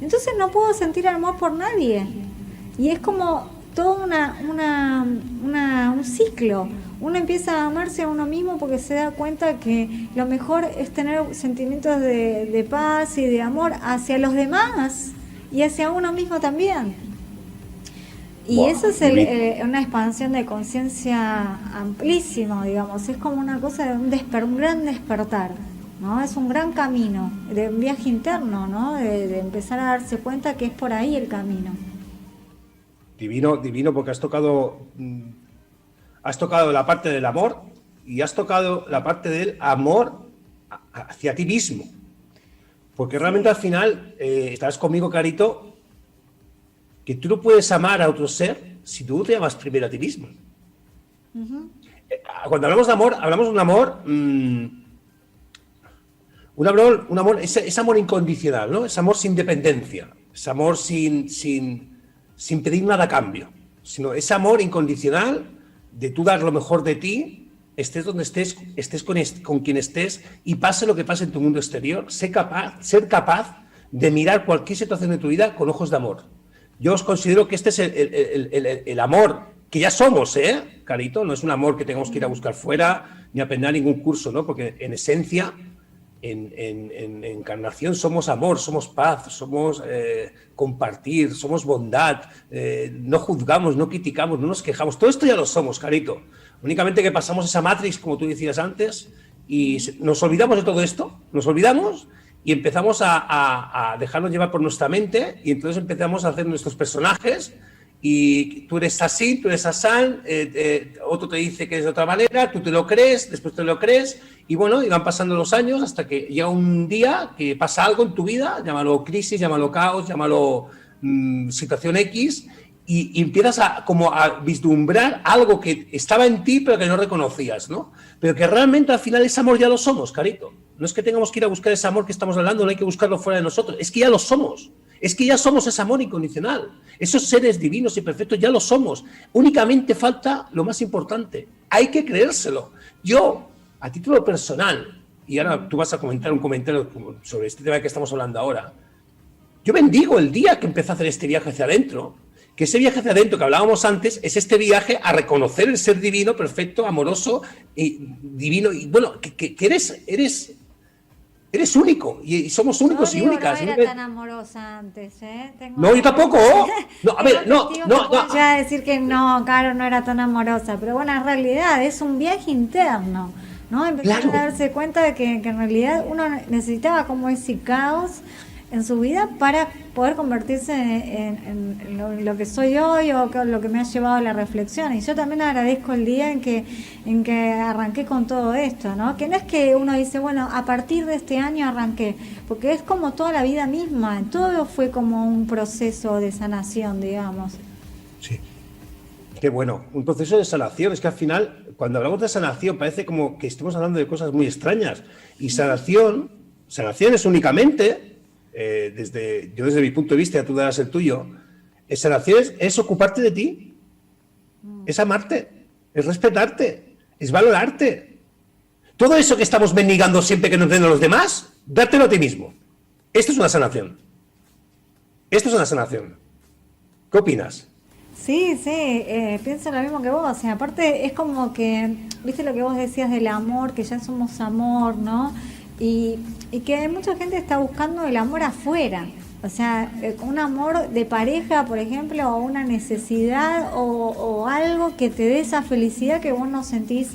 entonces no puedo sentir amor por nadie. Y es como todo un ciclo. Uno empieza a amarse a uno mismo porque se da cuenta que lo mejor es tener sentimientos de paz y de amor hacia los demás y hacia uno mismo también. Y eso es una expansión de conciencia amplísima, digamos. Es como una cosa de un gran despertar, ¿no? Es un gran camino, de un viaje interno, ¿no? De empezar a darse cuenta que es por ahí el camino. Divino, divino, porque has tocado la parte del amor y has tocado la parte del amor hacia ti mismo. Porque realmente al final, estarás conmigo, Carito, que tú no puedes amar a otro ser si tú te amas primero a ti mismo. Uh-huh. Cuando hablamos de amor, hablamos de un amor, es amor incondicional, ¿no? Es amor sin dependencia, es amor sin pedir nada a cambio, sino es amor incondicional de tú dar lo mejor de ti, estés donde estés con quien estés y pase lo que pase en tu mundo exterior, ser capaz de mirar cualquier situación de tu vida con ojos de amor. Yo os considero que este es el amor que ya somos, Carito. No es un amor que tengamos que ir a buscar fuera ni aprender ningún curso, ¿no? Porque en esencia, en encarnación, somos amor, somos paz, somos compartir, somos bondad, no juzgamos, no criticamos, no nos quejamos. Todo esto ya lo somos, Carito. Únicamente que pasamos esa Matrix, como tú decías antes, y nos olvidamos de todo esto, nos olvidamos y empezamos a dejarnos llevar por nuestra mente y entonces empezamos a hacer nuestros personajes y tú eres así, tú eres asán, otro te dice que es de otra manera, tú te lo crees, después te lo crees y bueno, y van pasando los años hasta que llega un día que pasa algo en tu vida, llámalo crisis, llámalo caos, llámalo situación X y empiezas como a vislumbrar algo que estaba en ti pero que no reconocías, ¿no? Pero que realmente al final ese amor ya lo somos, carito. No es que tengamos que ir a buscar ese amor que estamos hablando, no hay que buscarlo fuera de nosotros, es que ya lo somos. Es que ya somos ese amor incondicional. Esos seres divinos y perfectos ya lo somos. Únicamente falta lo más importante. Hay que creérselo. Yo, a título personal, y ahora tú vas a comentar un comentario sobre este tema que estamos hablando ahora, yo bendigo el día que empecé a hacer este viaje hacia adentro, que ese viaje hacia adentro que hablábamos antes es este viaje a reconocer el ser divino, perfecto, amoroso, y divino, y bueno, que eres único y somos únicos y únicas. No era tan amorosa antes, ¿eh? No, yo tampoco. No, a ver, no. Ya decir que no, Caro no era tan amorosa, pero bueno, en realidad es un viaje interno, ¿no? Empezar a darse cuenta de que en realidad uno necesitaba como ese caos en su vida para poder convertirse en lo que soy hoy o lo que me ha llevado a la reflexión. Y yo también agradezco el día en que arranqué con todo esto, ¿no? Que no es que uno dice, bueno, a partir de este año arranqué, porque es como toda la vida misma, todo fue como un proceso de sanación, digamos. Sí. Qué bueno, un proceso de sanación. Es que al final, cuando hablamos de sanación, parece como que estamos hablando de cosas muy extrañas. Y sanación es únicamente... desde mi punto de vista, tú darás el tuyo, sanación es ocuparte de ti, es amarte, es respetarte, es valorarte. Todo eso que estamos mendigando siempre que nos den a los demás, dártelo a ti mismo. Esto es una sanación. Esto es una sanación. ¿Qué opinas? Sí, pienso lo mismo que vos. O sea, aparte es como que, viste lo que vos decías del amor, que ya somos amor, ¿no? Y que mucha gente está buscando el amor afuera, o sea, un amor de pareja, por ejemplo, o una necesidad o algo que te dé esa felicidad que vos no sentís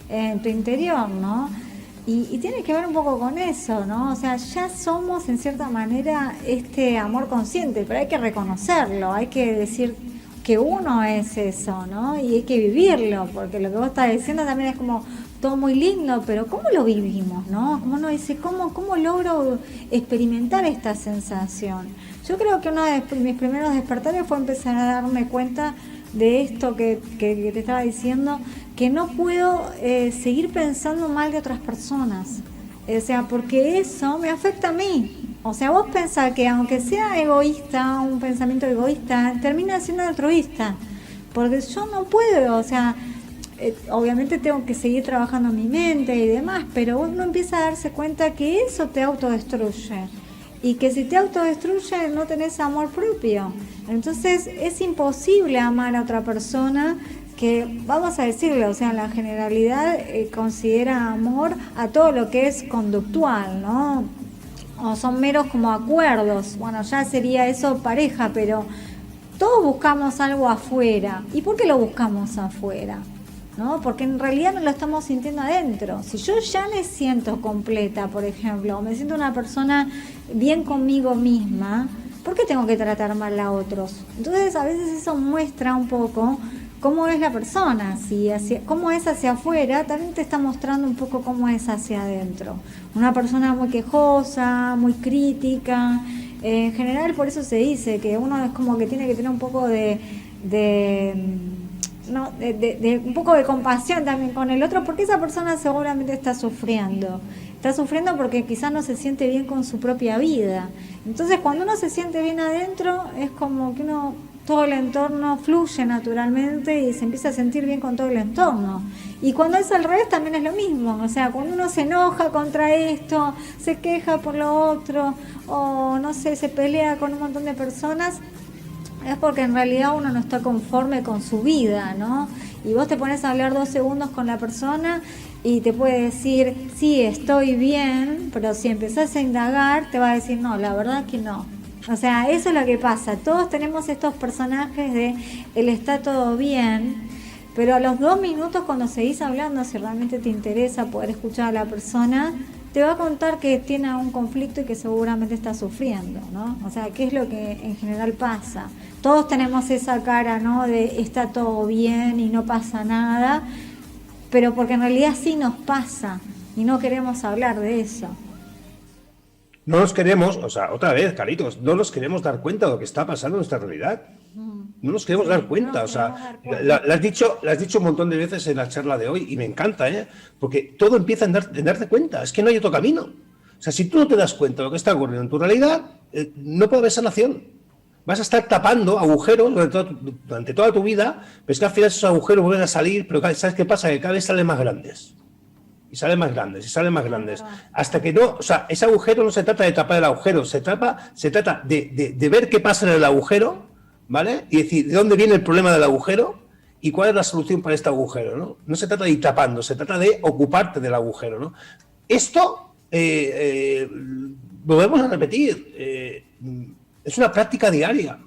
en tu interior, ¿no? Y tiene que ver un poco con eso, ¿no? O sea, ya somos en cierta manera este amor consciente, pero hay que reconocerlo, hay que decir que uno es eso, ¿no? Y hay que vivirlo, porque lo que vos estás diciendo también es como todo muy lindo, pero ¿cómo lo vivimos, no? Como uno dice, ¿cómo logro experimentar esta sensación? Yo creo que uno de mis primeros despertares fue empezar a darme cuenta de esto que te estaba diciendo, que no puedo seguir pensando mal de otras personas. O sea, porque eso me afecta a mí. O sea, vos pensás que aunque sea egoísta, un pensamiento egoísta, termina siendo altruista. Porque yo no puedo, o sea... obviamente tengo que seguir trabajando en mi mente y demás, pero uno empieza a darse cuenta que eso te autodestruye y que si te autodestruye no tenés amor propio. Entonces es imposible amar a otra persona que, vamos a decirlo, o sea, en la generalidad considera amor a todo lo que es conductual, ¿no? O son meros como acuerdos. Bueno, ya sería eso pareja, pero todos buscamos algo afuera. ¿Y por qué lo buscamos afuera? ¿No? Porque en realidad no lo estamos sintiendo adentro. Si yo ya me siento completa, por ejemplo, o me siento una persona bien conmigo misma, ¿por qué tengo que tratar mal a otros? Entonces a veces eso muestra un poco cómo es la persona. Cómo es hacia afuera, también te está mostrando un poco cómo es hacia adentro. Una persona muy quejosa, muy crítica. En general por eso se dice que uno es como que tiene que tener un poco de un poco de compasión también con el otro, porque esa persona seguramente está sufriendo porque quizás no se siente bien con su propia vida. Entonces cuando uno se siente bien adentro es como que todo el entorno fluye naturalmente y se empieza a sentir bien con todo el entorno. Y cuando es al revés también es lo mismo, o sea, cuando uno se enoja contra esto, se queja por lo otro, o no sé, se pelea con un montón de personas, es porque en realidad uno no está conforme con su vida, ¿no? Y vos te pones a hablar 2 segundos con la persona y te puede decir, sí, estoy bien, pero si empezás a indagar, te va a decir, no, la verdad que no. O sea, eso es lo que pasa. Todos tenemos estos personajes de él está todo bien, pero a los 2 minutos cuando seguís hablando, si realmente te interesa poder escuchar a la persona, te va a contar que tiene un conflicto y que seguramente está sufriendo, ¿no? O sea, ¿qué es lo que en general pasa? Todos tenemos esa cara, ¿no? De está todo bien y no pasa nada, pero porque en realidad sí nos pasa y no queremos hablar de eso. No nos queremos, o sea, otra vez, Caritos, no nos queremos dar cuenta de lo que está pasando en nuestra realidad. No nos queremos dar cuenta, o sea, lo has dicho un montón de veces en la charla de hoy y me encanta, ¿eh? Porque todo empieza en darte cuenta, es que no hay otro camino. O sea, si tú no te das cuenta de lo que está ocurriendo en tu realidad, no puede haber sanación. Vas a estar tapando agujeros durante toda tu vida, pero es que al final esos agujeros vuelven a salir, pero ¿sabes qué pasa? Que cada vez salen más grandes. Y salen más grandes, y salen más grandes. Hasta que no, o sea, ese agujero no se trata de tapar el agujero, se trata de ver qué pasa en el agujero, ¿vale? Y decir, ¿de dónde viene el problema del agujero? ¿Y cuál es la solución para este agujero? No se trata de ir tapando, se trata de ocuparte del agujero, ¿no? Esto, volvemos a repetir, es una práctica diaria,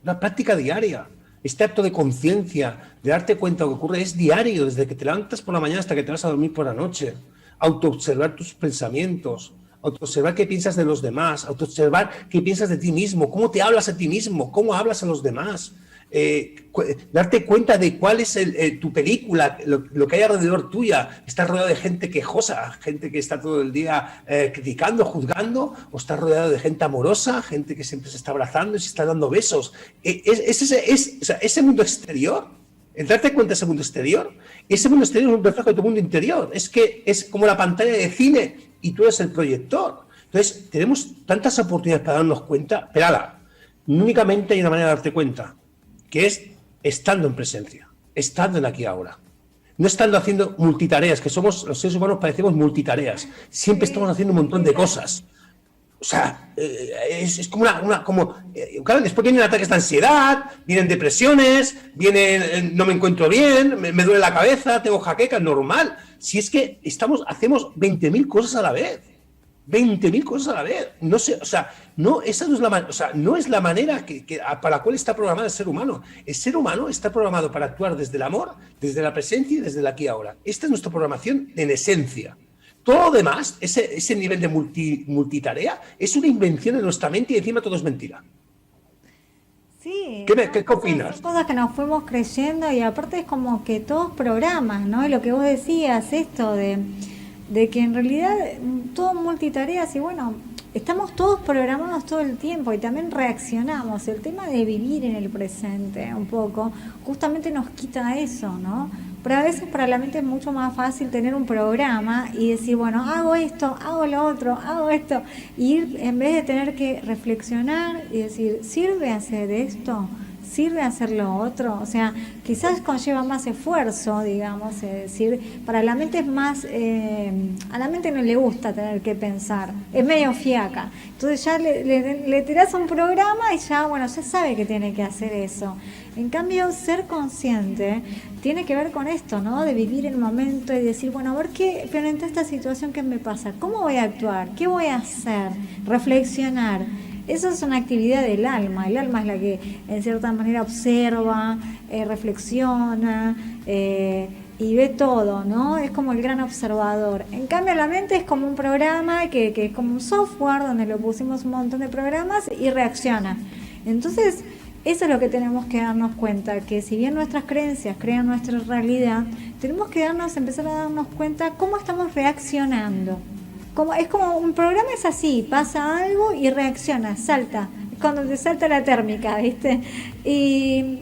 una práctica diaria. Este acto de conciencia, de darte cuenta de lo que ocurre, es diario, desde que te levantas por la mañana hasta que te vas a dormir por la noche. Autoobservar tus pensamientos, autoobservar qué piensas de los demás, autoobservar qué piensas de ti mismo, cómo te hablas a ti mismo, cómo hablas a los demás. Darte cuenta de cuál es tu película, lo que hay alrededor tuya. ¿Estás rodeado de gente quejosa, gente que está todo el día criticando, juzgando? ¿O estás rodeado de gente amorosa, gente que siempre se está abrazando y se está dando besos? Ese mundo exterior, el darte cuenta de ese mundo exterior es un reflejo de tu mundo interior. Es que es como la pantalla de cine y tú eres el proyector. Entonces, tenemos tantas oportunidades para darnos cuenta, pero únicamente hay una manera de darte cuenta, que es estando en presencia, estando en aquí y ahora. No estando haciendo multitareas, que somos, los seres humanos parecemos multitareas. Siempre estamos haciendo un montón de cosas. O sea, es como claro, después vienen ataques de ansiedad, vienen depresiones, no me encuentro bien, me duele la cabeza, tengo jaqueca, normal. Si es que hacemos 20.000 cosas a la vez. 20.000 cosas a la vez. No sé, o sea, esa no es la manera para la cual está programado el ser humano. El ser humano está programado para actuar desde el amor, desde la presencia y desde el aquí y ahora. Esta es nuestra programación en esencia. Todo lo demás, ese nivel de multitarea, es una invención de nuestra mente y encima todo es mentira. Sí, ¿Qué opinas? son cosas que nos fuimos creyendo y aparte es como que todos programas, ¿no? Y lo que vos decías, esto de que en realidad todo multitareas y bueno, estamos todos programados todo el tiempo y también reaccionamos. El tema de vivir en el presente un poco, justamente nos quita eso, ¿no? Pero a veces para la mente es mucho más fácil tener un programa y decir, bueno, hago esto, hago lo otro, hago esto. Y ir, en vez de tener que reflexionar y decir, ¿sirve hacer esto? ¿Sirve hacer lo otro? O sea, quizás conlleva más esfuerzo, digamos, es decir, para la mente es más, a la mente no le gusta tener que pensar, es medio fiaca. Entonces ya le tirás un programa y ya, bueno, ya sabe que tiene que hacer eso. En cambio, ser consciente tiene que ver con esto, ¿no? De vivir el momento y decir, bueno, a ver qué, frente a esta situación, ¿qué me pasa? ¿Cómo voy a actuar? ¿Qué voy a hacer? Reflexionar. Eso es una actividad del alma. El alma es la que, en cierta manera, observa, reflexiona y ve todo, ¿no? Es como el gran observador. En cambio, la mente es como un programa que es como un software donde le pusimos un montón de programas y reacciona. Entonces, eso es lo que tenemos que darnos cuenta, que si bien nuestras creencias crean nuestra realidad, tenemos que empezar a darnos cuenta cómo estamos reaccionando. Es como un programa es así, pasa algo y reacciona, salta. Es cuando te salta la térmica, ¿viste? Y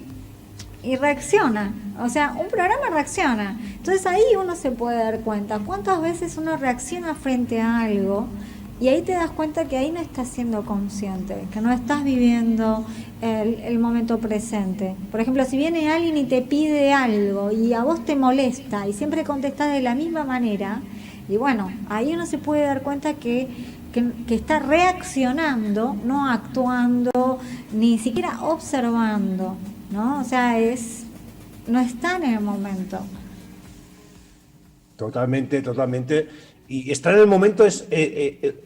reacciona. O sea, un programa reacciona. Entonces ahí uno se puede dar cuenta cuántas veces uno reacciona frente a algo. Y ahí te das cuenta que ahí no estás siendo consciente, que no estás viviendo el momento presente. Por ejemplo, si viene alguien y te pide algo y a vos te molesta y siempre contestás de la misma manera, y bueno, ahí uno se puede dar cuenta que está reaccionando, no actuando, ni siquiera observando, ¿no? O sea, no está en el momento. Totalmente, totalmente. Y estar en el momento es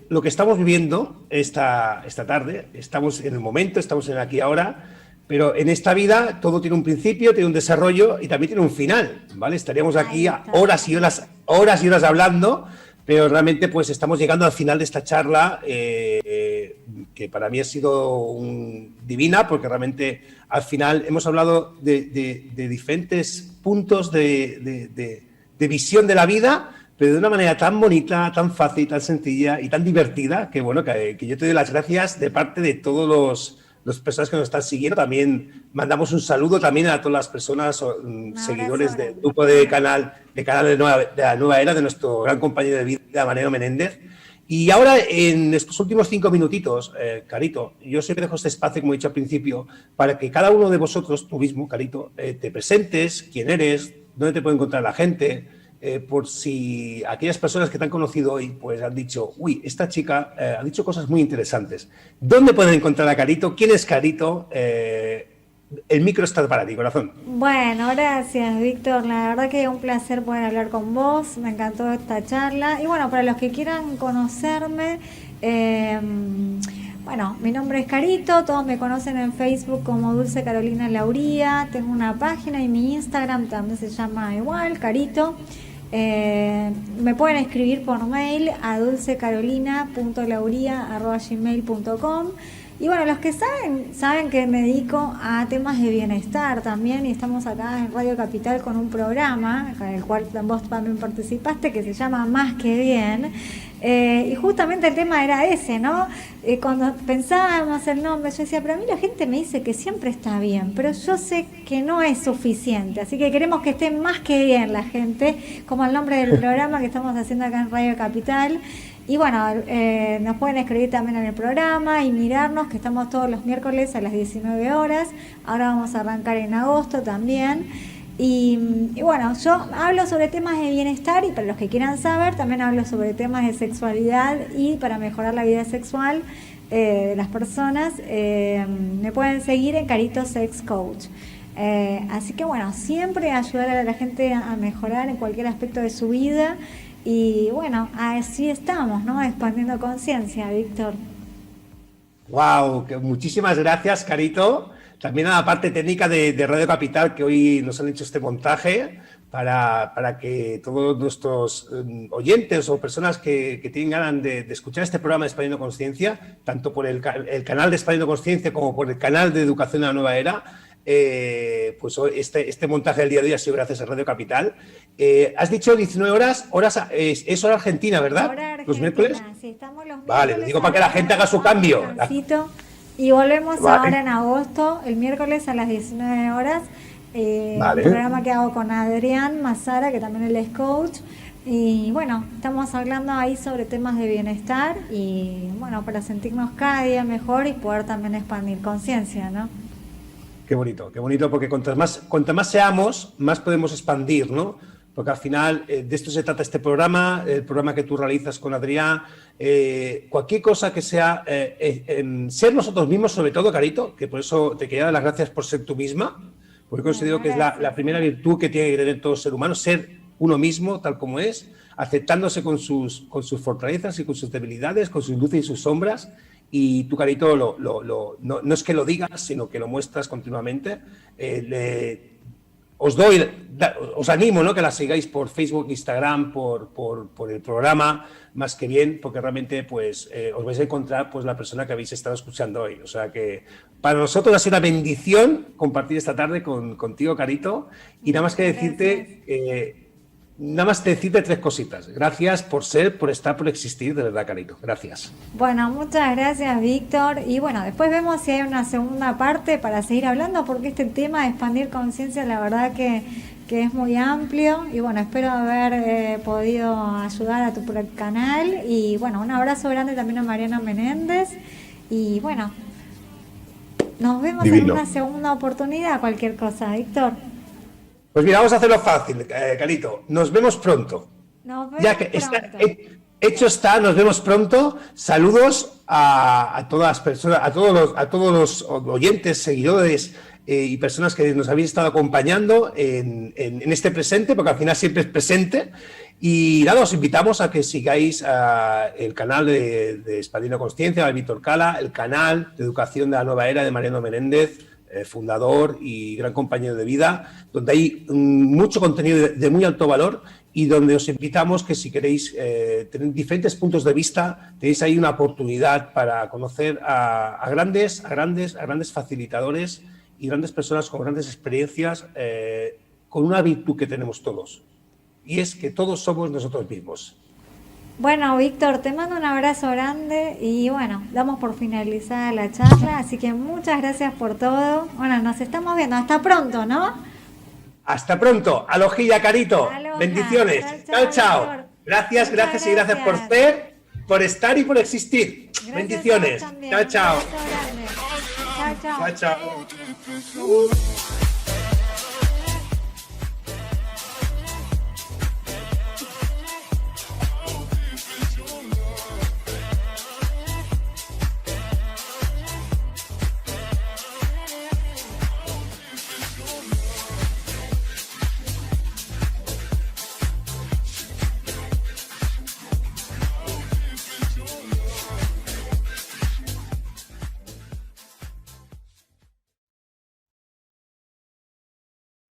lo que estamos viviendo esta tarde. Estamos en el momento, estamos en el aquí y ahora, pero en esta vida todo tiene un principio, tiene un desarrollo y también tiene un final, ¿vale? Estaríamos aquí horas y horas hablando, pero realmente pues estamos llegando al final de esta charla, que para mí ha sido divina, porque realmente al final hemos hablado de diferentes puntos de visión de la vida, pero de una manera tan bonita, tan fácil, tan sencilla y tan divertida, que bueno, que yo te doy las gracias de parte de todos las personas que nos están siguiendo. También mandamos un saludo también a todas las personas, seguidores del grupo de canal de la Nueva Era, de nuestro gran compañero de vida, Mariano Menéndez. Y ahora, en estos últimos 5 minutitos, Carito, yo siempre dejo este espacio, como he dicho al principio, para que cada uno de vosotros, tú mismo, Carito, te presentes, quién eres, dónde te puede encontrar la gente, por si aquellas personas que te han conocido hoy pues han dicho, uy, esta chica ha dicho cosas muy interesantes. ¿Dónde pueden encontrar a Carito? ¿Quién es Carito? El micro está para ti, corazón. Bueno, gracias, Víctor. La verdad que es un placer poder hablar con vos. Me encantó esta charla. Y bueno, para los que quieran conocerme, bueno, mi nombre es Carito. Todos me conocen en Facebook como Dulce Carolina Lauría. Tengo una página y mi Instagram también se llama igual, Carito. Me pueden escribir por mail a dulcecarolina.lauria@gmail.com. Y bueno, los que saben que me dedico a temas de bienestar también, y estamos acá en Radio Capital con un programa con el cual vos también participaste, que se llama Más que Bien. Y justamente el tema era ese, ¿no? Cuando pensábamos el nombre, yo decía, pero a mí la gente me dice que siempre está bien, pero yo sé que no es suficiente, así que queremos que esté más que bien la gente, como el nombre del programa que estamos haciendo acá en Radio Capital. Y bueno, nos pueden escribir también en el programa y mirarnos, que estamos todos los miércoles a las 19 horas. Ahora vamos a arrancar en agosto también. Y bueno, yo hablo sobre temas de bienestar, y para los que quieran saber, también hablo sobre temas de sexualidad y para mejorar la vida sexual de las personas. Me pueden seguir en Carito Sex Coach. Así que bueno, siempre ayudar a la gente a mejorar en cualquier aspecto de su vida. Y bueno, así estamos, ¿no? Expandiendo conciencia, Víctor. ¡Wow! Muchísimas gracias, Carito. También a la parte técnica de Radio Capital, que hoy nos han hecho este montaje para que todos nuestros oyentes o personas que tienen ganas de escuchar este programa de Expandiendo Conciencia, tanto por el canal de Expandiendo Conciencia como por el canal de Educación a la Nueva Era, pues este montaje del día de hoy ha sido gracias a Radio Capital. Has dicho 19 horas, es hora argentina, ¿verdad? Hora argentina, los miércoles. Sí, estamos los miércoles. Vale, lo digo para que la gente haga su cambio. Y volvemos Vale. ahora en agosto, el miércoles a las 19 horas. Vale. Un programa que hago con Adrián Mazara, que también él es coach. Y bueno, estamos hablando ahí sobre temas de bienestar y bueno, para sentirnos cada día mejor y poder también expandir conciencia, ¿no? Qué bonito, porque cuanto más seamos, más podemos expandir, ¿no? Porque al final de esto se trata este programa, el programa que tú realizas con Adrián, cualquier cosa que sea ser nosotros mismos, sobre todo, Carito, que por eso te quería dar las gracias por ser tú misma, porque considero que es la primera virtud que tiene que tener todo ser humano, ser uno mismo tal como es, aceptándose con sus fortalezas y con sus debilidades, con sus luces y sus sombras. Y tú, Carito, no es que lo digas, sino que lo muestras continuamente. Os animo, ¿no?, que la sigáis por Facebook, Instagram, por el programa Más que Bien, porque realmente pues os vais a encontrar pues la persona que habéis estado escuchando hoy. O sea que para nosotros ha sido una bendición compartir esta tarde contigo, Carito, y nada más decirte 3 cositas. Gracias por ser, por estar, por existir, de verdad, Carito. Gracias. Bueno, muchas gracias, Víctor. Y bueno, después vemos si hay una segunda parte para seguir hablando, porque este tema de expandir conciencia, la verdad que es muy amplio. Y bueno, espero haber podido ayudar a tu canal. Y bueno, un abrazo grande también a Mariano Menéndez. Y bueno, nos vemos en una segunda oportunidad, cualquier cosa, Víctor. Pues mira, vamos a hacerlo fácil, Carito. Nos vemos pronto. Nos vemos ya que pronto. Hecho está, nos vemos pronto. Saludos a todas las personas, a todos los oyentes, seguidores y personas que nos habéis estado acompañando en este presente, porque al final siempre es presente. Y nada, os invitamos a que sigáis el canal de Expandiendo Conciencia de Víctor Cala, el canal de Educación de la Nueva Era de Mariano Menéndez, fundador y gran compañero de vida, donde hay mucho contenido de muy alto valor. y donde os invitamos que si queréis tener diferentes puntos de vista, tenéis ahí una oportunidad para conocer a grandes facilitadores y grandes personas con grandes experiencias, con una virtud que tenemos todos, y es que todos somos nosotros mismos. Bueno, Víctor, te mando un abrazo grande y bueno, damos por finalizada la charla, así que muchas gracias por todo. Bueno, nos estamos viendo, hasta pronto, ¿no? Hasta pronto, alojilla, carito, Aloha. bendiciones, chao, chao. Víctor. Gracias, Muchas gracias y gracias por gracias. ser, por estar y por existir. Gracias Bendiciones, a vos también. chao, Un chao. abrazo grande. Chao, chao. Chao, chao.